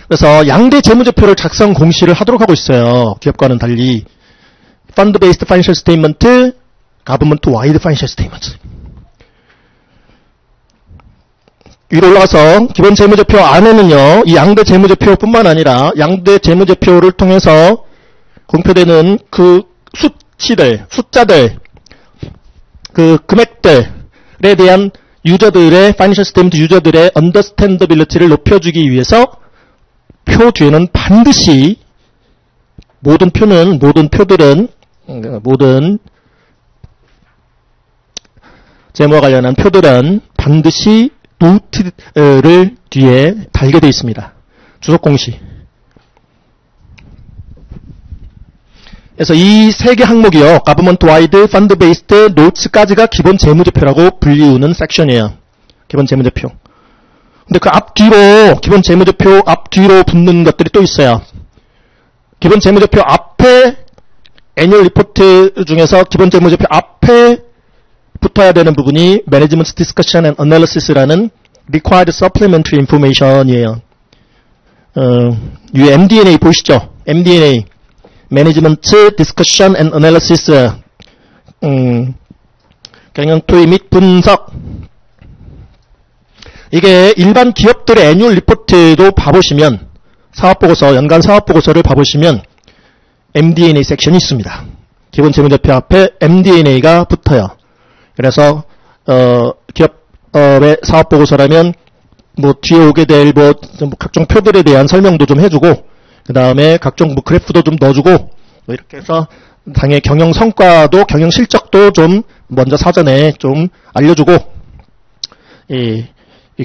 그래서 양대 재무제표를 작성 공시를 하도록 하고 있어요. 기업과는 달리 펀드 베이스드 파이낸셜 스테이트먼트, 가버먼트 와이드 파이낸셜 스테이트먼트. 위로 올라가서 기본 재무제표 안에는요. 이 양대 재무제표뿐만 아니라 양대 재무제표를 통해서 공표되는 그 수치들, 숫자들, 그 금액들에 대한 유저들의 파이낸셜 스테이트먼트 유저들의 언더스탠더빌리티를 높여주기 위해서 표 뒤에는 반드시 모든 재무와 관련한 표들은 반드시 노트를 뒤에 달게 되어 있습니다. 주석 공시. 그래서 이 세 개 항목이요. Government Wide, Fund Based, Notes까지가 기본 재무제표라고 불리우는 섹션이에요. 기본 재무제표. 근데 그 앞뒤로, 기본 재무제표 앞뒤로 붙는 것들이 또 있어요. 기본 재무제표 앞에, 애뉴얼 리포트 중에서 기본 재무제표 앞에 붙어야 되는 부분이 Management Discussion and Analysis라는 Required Supplementary Information이에요. 이 MD&A 보시죠? MD&A. Management Discussion and Analysis. 경영 토의 및 분석. 이게 일반 기업들의 애뉴얼 리포트도 봐보시면, 사업보고서, 연간 사업보고서를 봐보시면, MD&A 섹션이 있습니다. 기본 재무제표 앞에 MD&A가 붙어요. 그래서, 기업의 사업보고서라면, 뭐, 뒤에 오게 될, 각종 표들에 대한 설명도 좀 해주고, 그 다음에 각종 그래프도 좀 넣어주고, 뭐 이렇게 해서, 당의 경영 성과도, 경영 실적도 좀 먼저 사전에 좀 알려주고, 이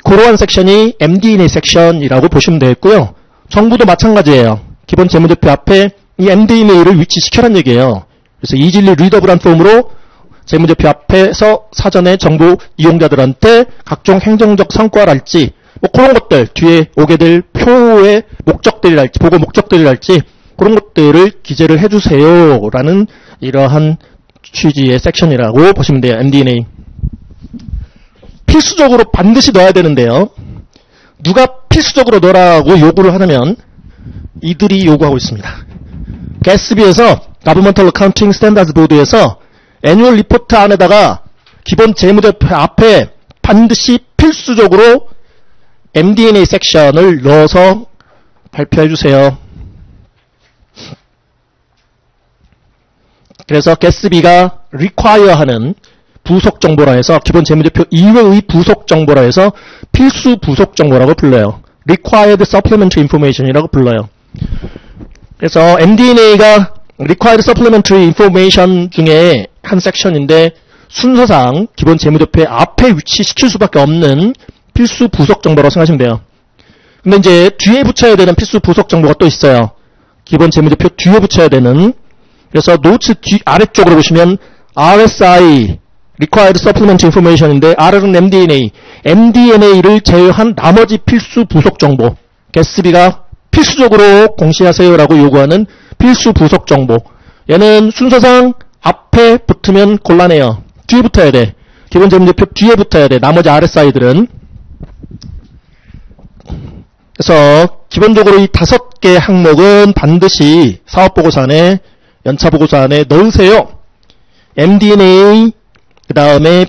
그러한 섹션이 MD&A 섹션이라고 보시면 되겠고요. 정부도 마찬가지예요. 기본 재무제표 앞에 이 MD&A를 위치시켜란 얘기예요. 그래서 이질리 리더블한 폼으로 재무제표 앞에서 사전에 정부 이용자들한테 각종 행정적 성과랄지 뭐 그런 것들 뒤에 오게 될 표의 목적들이랄지 보고 목적들이랄지 그런 것들을 기재를 해주세요라는 이러한 취지의 섹션이라고 보시면 돼요. MD&A. 필수적으로 반드시 넣어야 되는데요. 누가 필수적으로 넣으라고 요구를 하면 이들이 요구하고 있습니다. GASB에서 Governmental Accounting Standards Board에서 애뉴얼 리포트 안에다가 기본 재무제표 앞에 반드시 필수적으로 MD&A 섹션을 넣어서 발표해 주세요. 그래서 GASB가 require하는 부속 정보라 해서 기본 재무제표 이외의 부속 정보라 해서 필수 부속 정보라고 불러요. Required Supplementary Information이라고 불러요. 그래서 MD&A가 Required Supplementary Information 중에 한 섹션인데 순서상 기본 재무제표의 앞에 위치시킬 수밖에 없는 필수 부속 정보라고 생각하시면 돼요. 근데 이제 뒤에 붙여야 되는 필수 부속 정보가 또 있어요. 기본 재무제표 뒤에 붙여야 되는. 그래서 노트 뒤 아래쪽으로 보시면 RSI Required Supplementary Information인데 R은 MD&A, MD&A를 제외한 나머지 필수 부속 정보, GASB가 필수적으로 공시하세요라고 요구하는 필수 부속 정보. 얘는 순서상 앞에 붙으면 곤란해요. 뒤에 붙어야 돼. 기본 재무제표 뒤에 붙어야 돼. 나머지 RSI들은. 그래서 기본적으로 이 5개 항목은 반드시 사업보고서 안에, 연차보고서 안에 넣으세요. MD&A, 그 다음에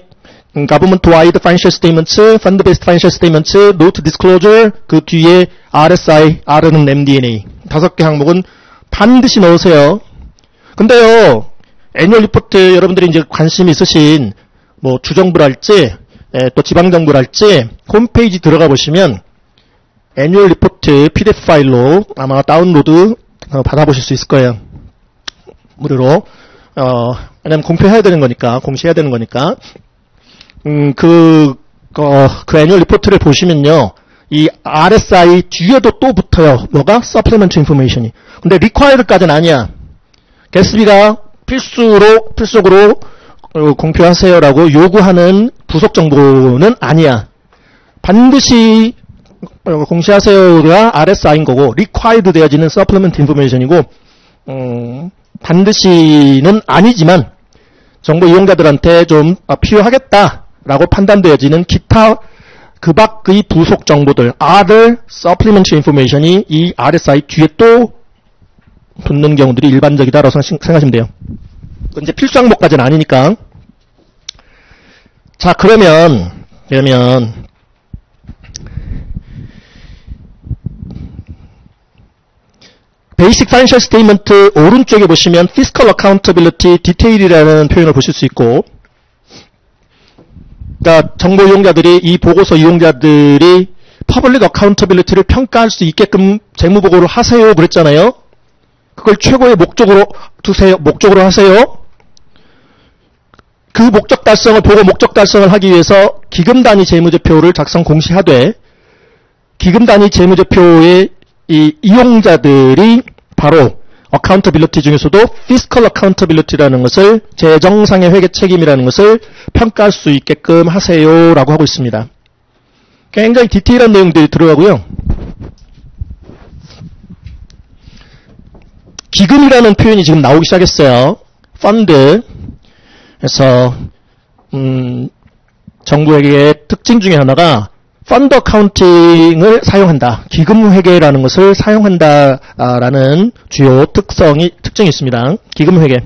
Government Wide Financial Statements, Fund Based Financial Statements, Note Disclosure, 그 뒤에 RSI, R는 MD&A. 5개 항목은 반드시 넣으세요. 근데요, 애뉴얼 리포트 여러분들이 이제 관심 있으신 뭐 주정부랄지 또 지방정부랄지 홈페이지 들어가 보시면 애뉴얼 리포트 PDF 파일로 아마 다운로드 받아보실 수 있을 거예요. 무료로. 왜냐면 공표해야 되는 거니까, 공시해야 되는 거니까. 그 애뉴얼 리포트를 보시면요. 이 RSI 뒤에도 또 붙어요. 뭐가? Supplementary Information이. 근데 Required까지는 아니야. GASB가 필수적으로 공표하세요라고 요구하는 부속 정보는 아니야. 반드시 공시하세요가 RSI인 거고, Required 되어지는 Supplementary Information이고, 반드시는 아니지만 정보 이용자들한테 좀 필요하겠다라고 판단되어지는 기타 그 밖의 부속 정보들 R을 Supplementary Information이 이 RSI 뒤에 또 붙는 경우들이 일반적이다라고 생각하시면 돼요. 이제 필수 항목까지는 아니니까. 자, 그러면 베이식 파이낸셜 스테이트먼트 오른쪽에 보시면 Fiscal Accountability Detail이라는 표현을 보실 수 있고, 그러니까 정보 이용자들이 이 보고서 이용자들이 Public Accountability를 평가할 수 있게끔 재무보고를 하세요 그랬잖아요. 그걸 최고의 목적으로 하세요. 그 목적 달성을 보고 목적 달성을 하기 위해서 기금 단위 재무제표를 작성 공시하되, 기금 단위 재무제표의 이 이용자들이 바로 accountability 중에서도 fiscal accountability라는 것을 재정상의 회계 책임이라는 것을 평가할 수 있게끔 하세요라고 하고 있습니다. 굉장히 디테일한 내용들이 들어가고요. 기금이라는 표현이 지금 나오기 시작했어요. 펀드. 그래서 정부회계의 특징 중에 하나가 펀드 어카운팅을 사용한다. 기금 회계라는 것을 사용한다라는 주요 특징이 있습니다. 기금 회계.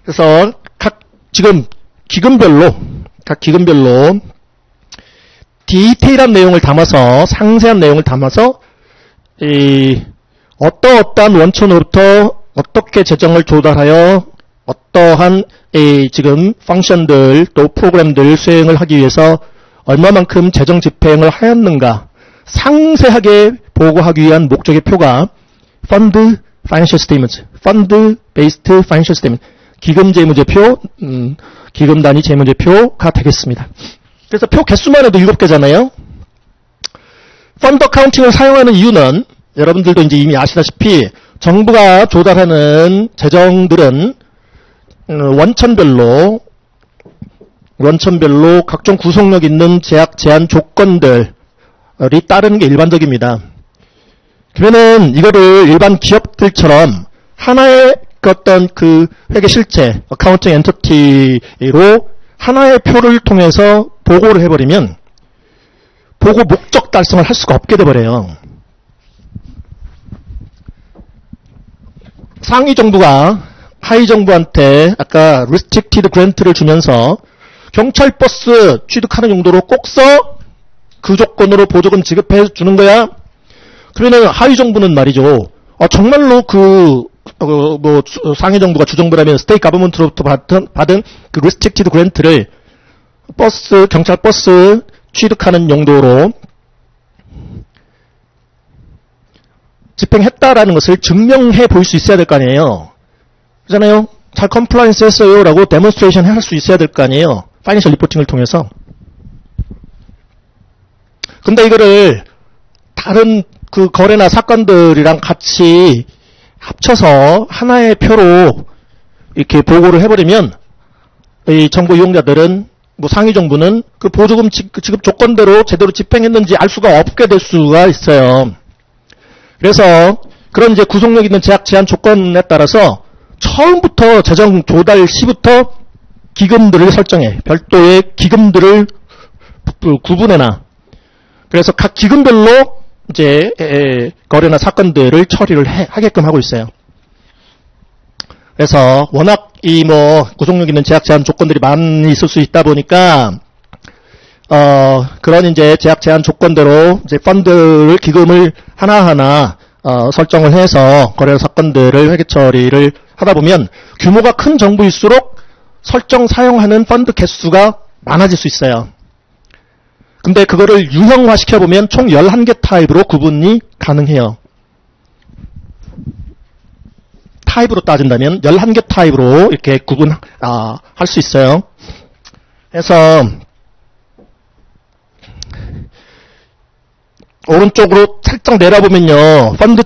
그래서 각 기금별로 디테일한 내용을 담아서 상세한 내용을 담아서 어떠한 원천으로부터 어떻게 재정을 조달하여 어떠한 지금 펑션들 또 프로그램들 수행을 하기 위해서 얼마만큼 재정 집행을 하였는가 상세하게 보고하기 위한 목적의 표가 Fund Financial Statements, Fund Based Financial Statement, 기금 재무제표, 기금 단위 재무제표가 되겠습니다. 그래서 표 개수만 해도 7개잖아요. 펀드 어카운팅을 사용하는 이유는 여러분들도 이제 이미 아시다시피 정부가 조달하는 재정들은 원천별로 각종 구속력 있는 제약 제한 조건들이 따르는 게 일반적입니다. 그러면은 이거를 일반 기업들처럼 하나의 어떤 그 회계 실체, 어카운팅 엔터티로 하나의 표를 통해서 보고를 해버리면 보고 목적 달성을 할 수가 없게 돼버려요. 상위 정부가 하위 정부한테 아까 restricted grant를 주면서 경찰 버스 취득하는 용도로 꼭 써? 그 조건으로 보조금 지급해 주는 거야? 그러면 하위 정부는 말이죠. 정말로 상위 정부가 주정부라면 스테이트 가버먼트로부터 받은 그 restricted grant를 경찰 버스 취득하는 용도로 집행했다라는 것을 증명해 볼 수 있어야 될 거 아니에요. 그렇잖아요. 잘 컴플라이언스 했어요 라고 데몬스트레이션 할 수 있어야 될 거 아니에요. 파이낸셜 리포팅을 통해서. 근데 이거를 다른 그 거래나 사건들이랑 같이 합쳐서 하나의 표로 이렇게 보고를 해버리면 이 정부 이용자들은 상위 정부는 그 보조금 지급 조건대로 제대로 집행했는지 알 수가 없게 될 수가 있어요. 그래서 그런 이제 구속력 있는 제약 제한 조건에 따라서 처음부터 재정 조달 시부터 기금들을 설정해. 별도의 기금들을 구분해놔. 그래서 각 기금별로 이제 거래나 사건들을 처리를 하게끔 하고 있어요. 그래서 워낙 구속력 있는 제약 제한 조건들이 많이 있을 수 있다 보니까 그런 이제 제약 제한 조건대로 이제 펀드를 기금을 하나하나 설정을 해서 거래 사건들을 회계 처리를 하다 보면 규모가 큰 정부일수록 설정 사용하는 펀드 개수가 많아질 수 있어요. 근데 그거를 유형화 시켜보면 총 11개 타입으로 구분이 가능해요. 타입으로 따진다면 11개 타입으로 이렇게 구분할 수 있어요. 그래서 오른쪽으로 살짝 내려보면요. 펀드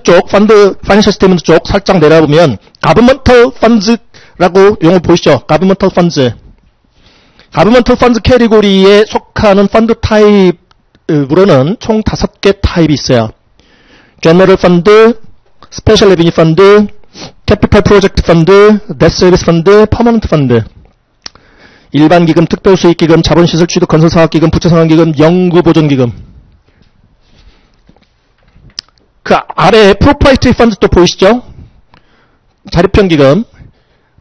파이낸셜 스테이트먼트 쪽 살짝 내려보면 가버먼털 펀즈라고 용어 보이시죠? 가버먼털 펀즈. 가버먼털 펀즈 캐리고리에 속하는 펀드 타입으로는 총 5개 타입이 있어요. 제너럴 펀드, 스페셜 레비뉴 펀드, 캐피탈 프로젝트 펀드, 뎃 서비스 펀드, 퍼머넌트 펀드. 일반 기금, 특별 수익 기금, 자본시설 취득 건설 사업 기금, 부채 상환 기금, 영구 보존 기금. 그 아래에 프로프라이터리 펀드 또 보이시죠? 자립형 기금.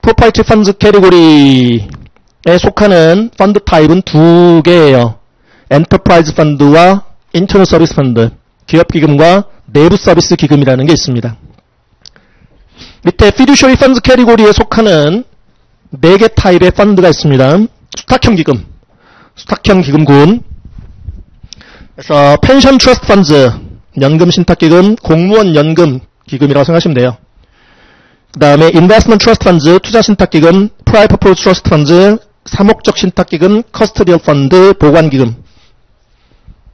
프로프라이터리 펀드 캐리고리에 속하는 펀드 타입은 2개예요. 엔터프라이즈 펀드와 인터널 서비스 펀드. 기업 기금과 내부 서비스 기금이라는 게 있습니다. 밑에 fiduciary 펀드 캐리고리에 속하는 4개 타입의 펀드가 있습니다. 수탁형 기금. 수탁형 기금군. 그래서 펜션 트러스트 펀드. 연금 신탁기금, 공무원 연금 기금이라고 생각하시면 돼요. 그 다음에 인베스트먼트 트러스트 펀드, 투자 신탁기금, 프라이빗 퍼포즈 트러스트 펀드, 사목적 신탁기금, 커스터디얼 펀드, 보관기금.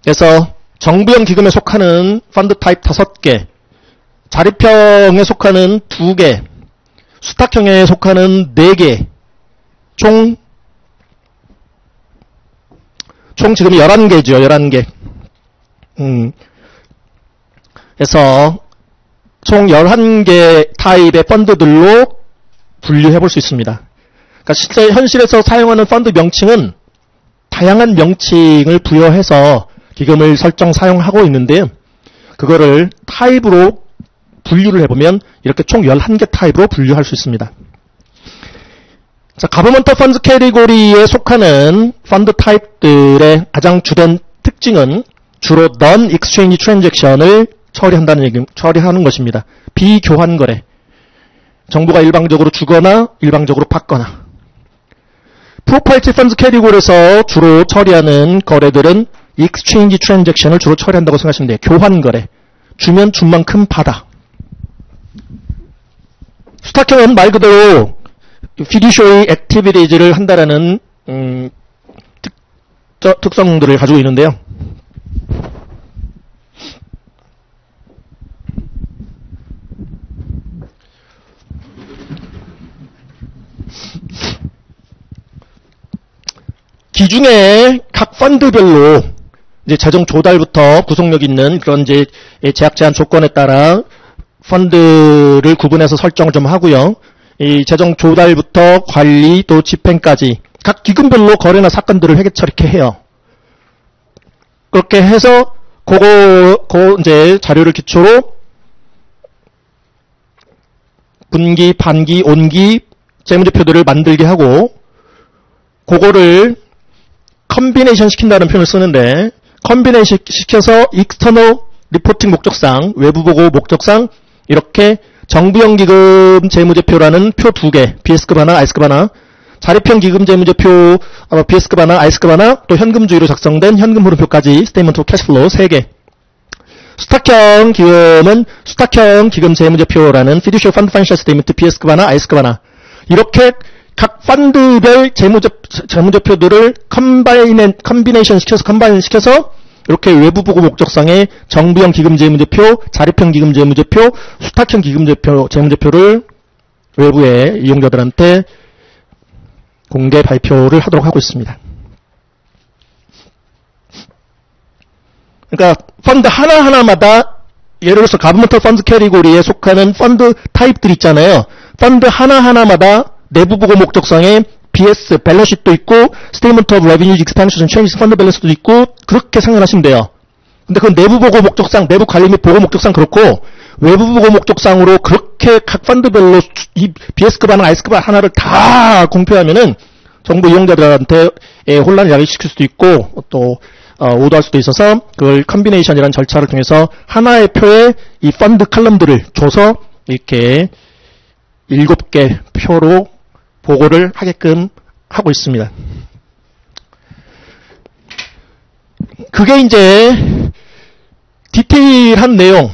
그래서 정부형 기금에 속하는 펀드 타입 5개, 자립형에 속하는 2개, 수탁형에 속하는 4개, 총 지금 11개죠. 11개. 그래서 총 11개 타입의 펀드들로 분류해 볼 수 있습니다. 그러니까 실제 현실에서 사용하는 펀드 명칭은 다양한 명칭을 부여해서 기금을 사용하고 있는데요. 그거를 타입으로 분류를 해보면 이렇게 총 11개 타입으로 분류할 수 있습니다. 자, 가버먼트 펀드 캐리고리에 속하는 펀드 타입들의 가장 주된 특징은 주로 non-exchange transaction을 처리하는 것입니다. 비교환 거래. 정부가 일방적으로 주거나 일방적으로 받거나. 프로퍼리티 펀드 캐리고리에서 주로 처리하는 거래들은 exchange transaction을 주로 처리한다고 생각하시면 돼요. 교환 거래. 주면 준 만큼 받아. 수탁형은 말 그대로 fiduciary activities를 한다라는 특성들을 가지고 있는데요. 기중에 각 펀드별로 이제 재정 조달부터 구속력 있는 그런 이제 제약 제한 조건에 따라 펀드를 구분해서 설정을 좀 하고요. 이 재정 조달부터 관리 또 집행까지 각 기금별로 거래나 사건들을 회계처리케 해요. 그렇게 해서 그거 이제 자료를 기초로 분기, 반기, 온기 재무제표들을 만들게 하고 그거를 컨비네이션 시킨다는 표현을 쓰는데 컨비네이션 시켜서 익스터널 리포팅 목적상, 외부 보고 목적상 이렇게 정부형 기금 재무제표라는 표 2개, BS급 하나, I급 하나, 자립형 기금 재무제표 BS급 하나, I급 하나, 또 현금주의로 작성된 현금 흐름표까지 스테이트먼트 오브 캐시플로우 3개. 수탁형 기금은 수탁형 기금 재무제표라는 fiduciary fund financial statement BS급 하나, I급 하나. 이렇게 각 펀드별 재무제표들을 컨비네이션 시켜서 이렇게 외부 보고 목적상의 정부형 기금 재무제표, 자립형 기금 재무제표, 수탁형 기금 재무제표를 외부의 이용자들한테 공개 발표를 하도록 하고 있습니다. 그러니까 펀드 하나하나마다 예를 들어서 가버먼트 펀드 캐리고리에 속하는 펀드 타입들 있잖아요. 펀드 하나하나마다 내부 보고 목적상에 BS, 밸런시도 있고, Statement of Revenue Expansion Changes 펀드 밸런스도 있고, 그렇게 생각하시면 돼요. 근데 그 내부 보고 목적상, 내부 관리 및 보고 목적상 그렇고, 외부 보고 목적상으로 그렇게 각 펀드별로 이 BS급 하나, I급 하나를 다 공표하면은 정부 이용자들한테 혼란을 야기시킬 수도 있고, 또, 오도할 수도 있어서 그걸 컨비네이션이라는 절차를 통해서 하나의 표에 이 펀드 칼럼들을 줘서 이렇게 7개 표로 보고를 하게끔 하고 있습니다. 그게 이제 디테일한 내용,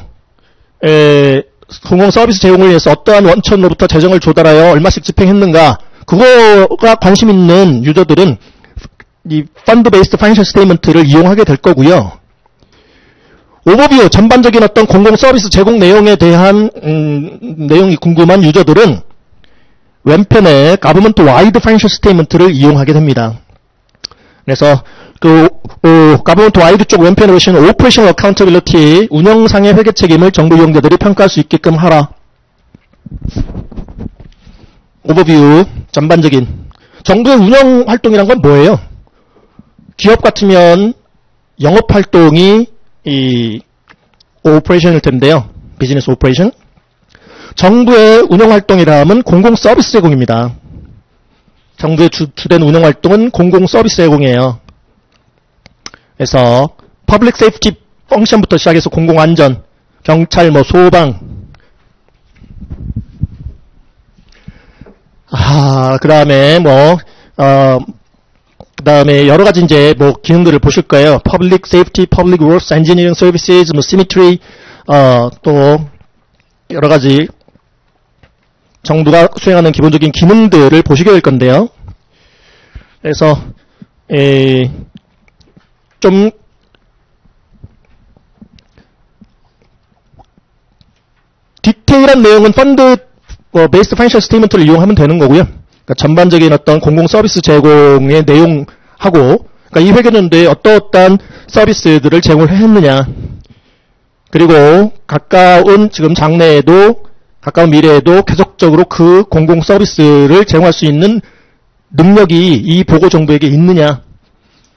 공공 서비스 제공을 위해서 어떠한 원천으로부터 재정을 조달하여 얼마씩 집행했는가, 그거가 관심 있는 유저들은 이 펀드 베이스드 파이낸셜 스테이트먼트를 이용하게 될 거고요. 오버뷰, 전반적인 어떤 공공 서비스 제공 내용에 대한 내용이 궁금한 유저들은 왼편에 가버먼트 와이드 파이낸셜 스테이트먼트를 이용하게 됩니다. 그래서 가버먼트 와이드 쪽 왼편에 보시면 오퍼레이셔널 어카운터빌리티, 운영상의 회계 책임을 정부 이용자들이 평가할 수 있게끔 하라. 오버뷰, 전반적인. 정부의 운영 활동이란 건 뭐예요? 기업 같으면 영업 활동이 이 오퍼레이션일 텐데요. 비즈니스 오퍼레이션. 정부의 운영활동이라 하면 공공서비스 제공입니다. 정부의 주된 운영활동은 공공서비스 제공이에요. 그래서 퍼블릭 세이프티 펑션부터 시작해서 공공안전, 경찰, 소방, 그 다음에 여러 가지 이제 기능들을 보실 거예요. 퍼블릭 세이프티, 퍼블릭 워크스, 엔지니어링 서비스, 시미트리, 또 여러 가지 정부가 수행하는 기본적인 기능들을 보시게 될 건데요. 그래서 좀 디테일한 내용은 펀드 베이스드 파이낸셜 스테이트먼트를 이용하면 되는 거고요. 그러니까 전반적인 어떤 공공 서비스 제공의 내용하고, 그러니까 이 회계연도에 어떠한 서비스들을 제공을 했느냐, 그리고 가까운 지금 장래에도 가까운 미래에도 계속적으로 그 공공 서비스를 제공할 수 있는 능력이 이 보고 정부에게 있느냐,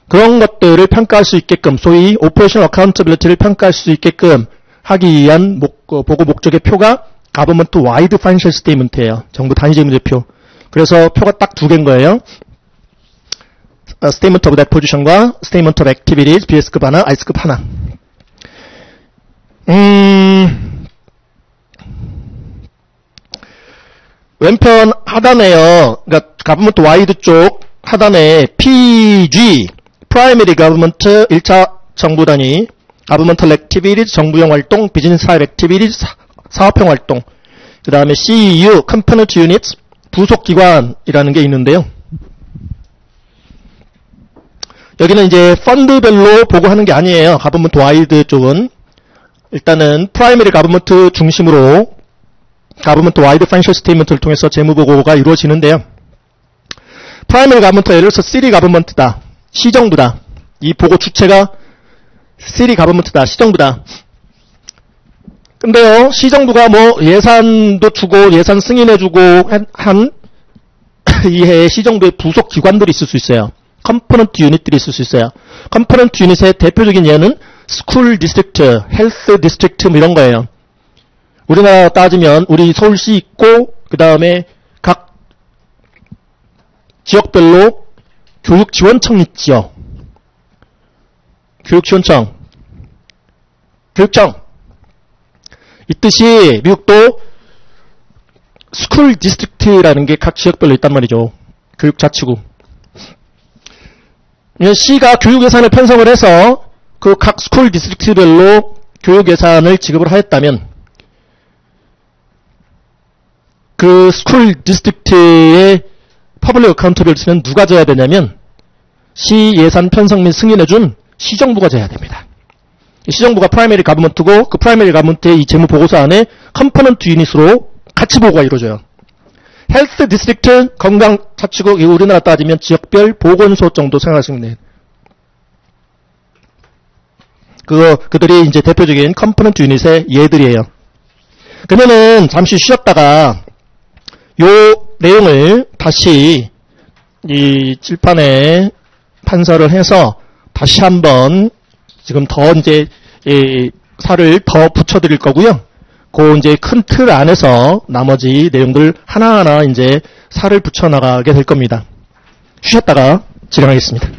그런 것들을 평가할 수 있게끔, 소위 오퍼레이셔널 어카운터빌리티를 평가할 수 있게끔 하기 위한 보고 목적의 표가 가버먼트 와이드 파이낸셜 스테이트먼트예요. 정부 단위 재무제표. 그래서 표가 딱 두 개인 거예요. 스테이트먼트 오브 뎃 포지션과 스테이트먼트 오브 액티비티즈, BS급 하나, I급 하나. 왼편 하단에요. 그러니까 가버먼트 와이드 쪽 하단에 PG, Primary Government 1차 정부 단위, Governmental Activities, 정부형 활동, 비즈니스 사업 Activities, 사업형 활동. 그 다음에 CEU, Component Units, 부속기관이라는 게 있는데요. 여기는 이제 펀드별로 보고하는 게 아니에요. 가버먼트 와이드 쪽은. 일단은 프라이머리 가버먼트 중심으로 가버먼트 와이드 파이낸셜 스테이트먼트를 통해서 재무보고가 이루어지는데요. 프라이머리 가버먼트가 예를 들어서 시티 가버먼트다, 시정부다. 이 보고 주체가 시티 가버먼트다, 시정부다. 근데요, 시정부가 뭐 예산도 주고 예산 승인해주고 한 이해에 시정부의 부속 기관들이 있을 수 있어요. 컴포넌트 유닛들이 있을 수 있어요. 컴포넌트 유닛의 대표적인 예는 스쿨 디스트릭트, 헬스 디스트릭트 뭐 이런 거예요. 우리나라 따지면 우리 서울시 있고 그 다음에 각 지역별로 교육지원청 있죠. 교육지원청, 교육청 있듯이 미국도 스쿨 디스트릭트라는 게 각 지역별로 있단 말이죠. 교육자치구. 시가 교육 예산을 편성을 해서 그 각 스쿨 디스트릭트별로 교육 예산을 지급을 하였다면 그 스쿨 디스트릭트의 퍼블릭 어카운터빌리티는 누가 져야 되냐면 시 예산 편성 및 승인해준 시정부가 져야 됩니다. 시정부가 프라이머리 가버먼트고 그 프라이머리 가버먼트의 이 재무 보고서 안에 컴포넌트 유닛으로 같이 보고가 이루어져요. 헬스 디스트릭트, 건강자치구, 우리나라 따지면 지역별 보건소 정도 생각하시면 돼요. 그들이 이제 대표적인 컴포넌트 유닛의 예들이에요. 그러면은 잠시 쉬었다가 요 내용을 다시 이 칠판에 판서를 해서 다시 한번 지금 더 이제 이 살을 더 붙여드릴 거고요. 그 이제 큰 틀 안에서 나머지 내용들 하나하나 이제 살을 붙여나가게 될 겁니다. 쉬었다가 진행하겠습니다.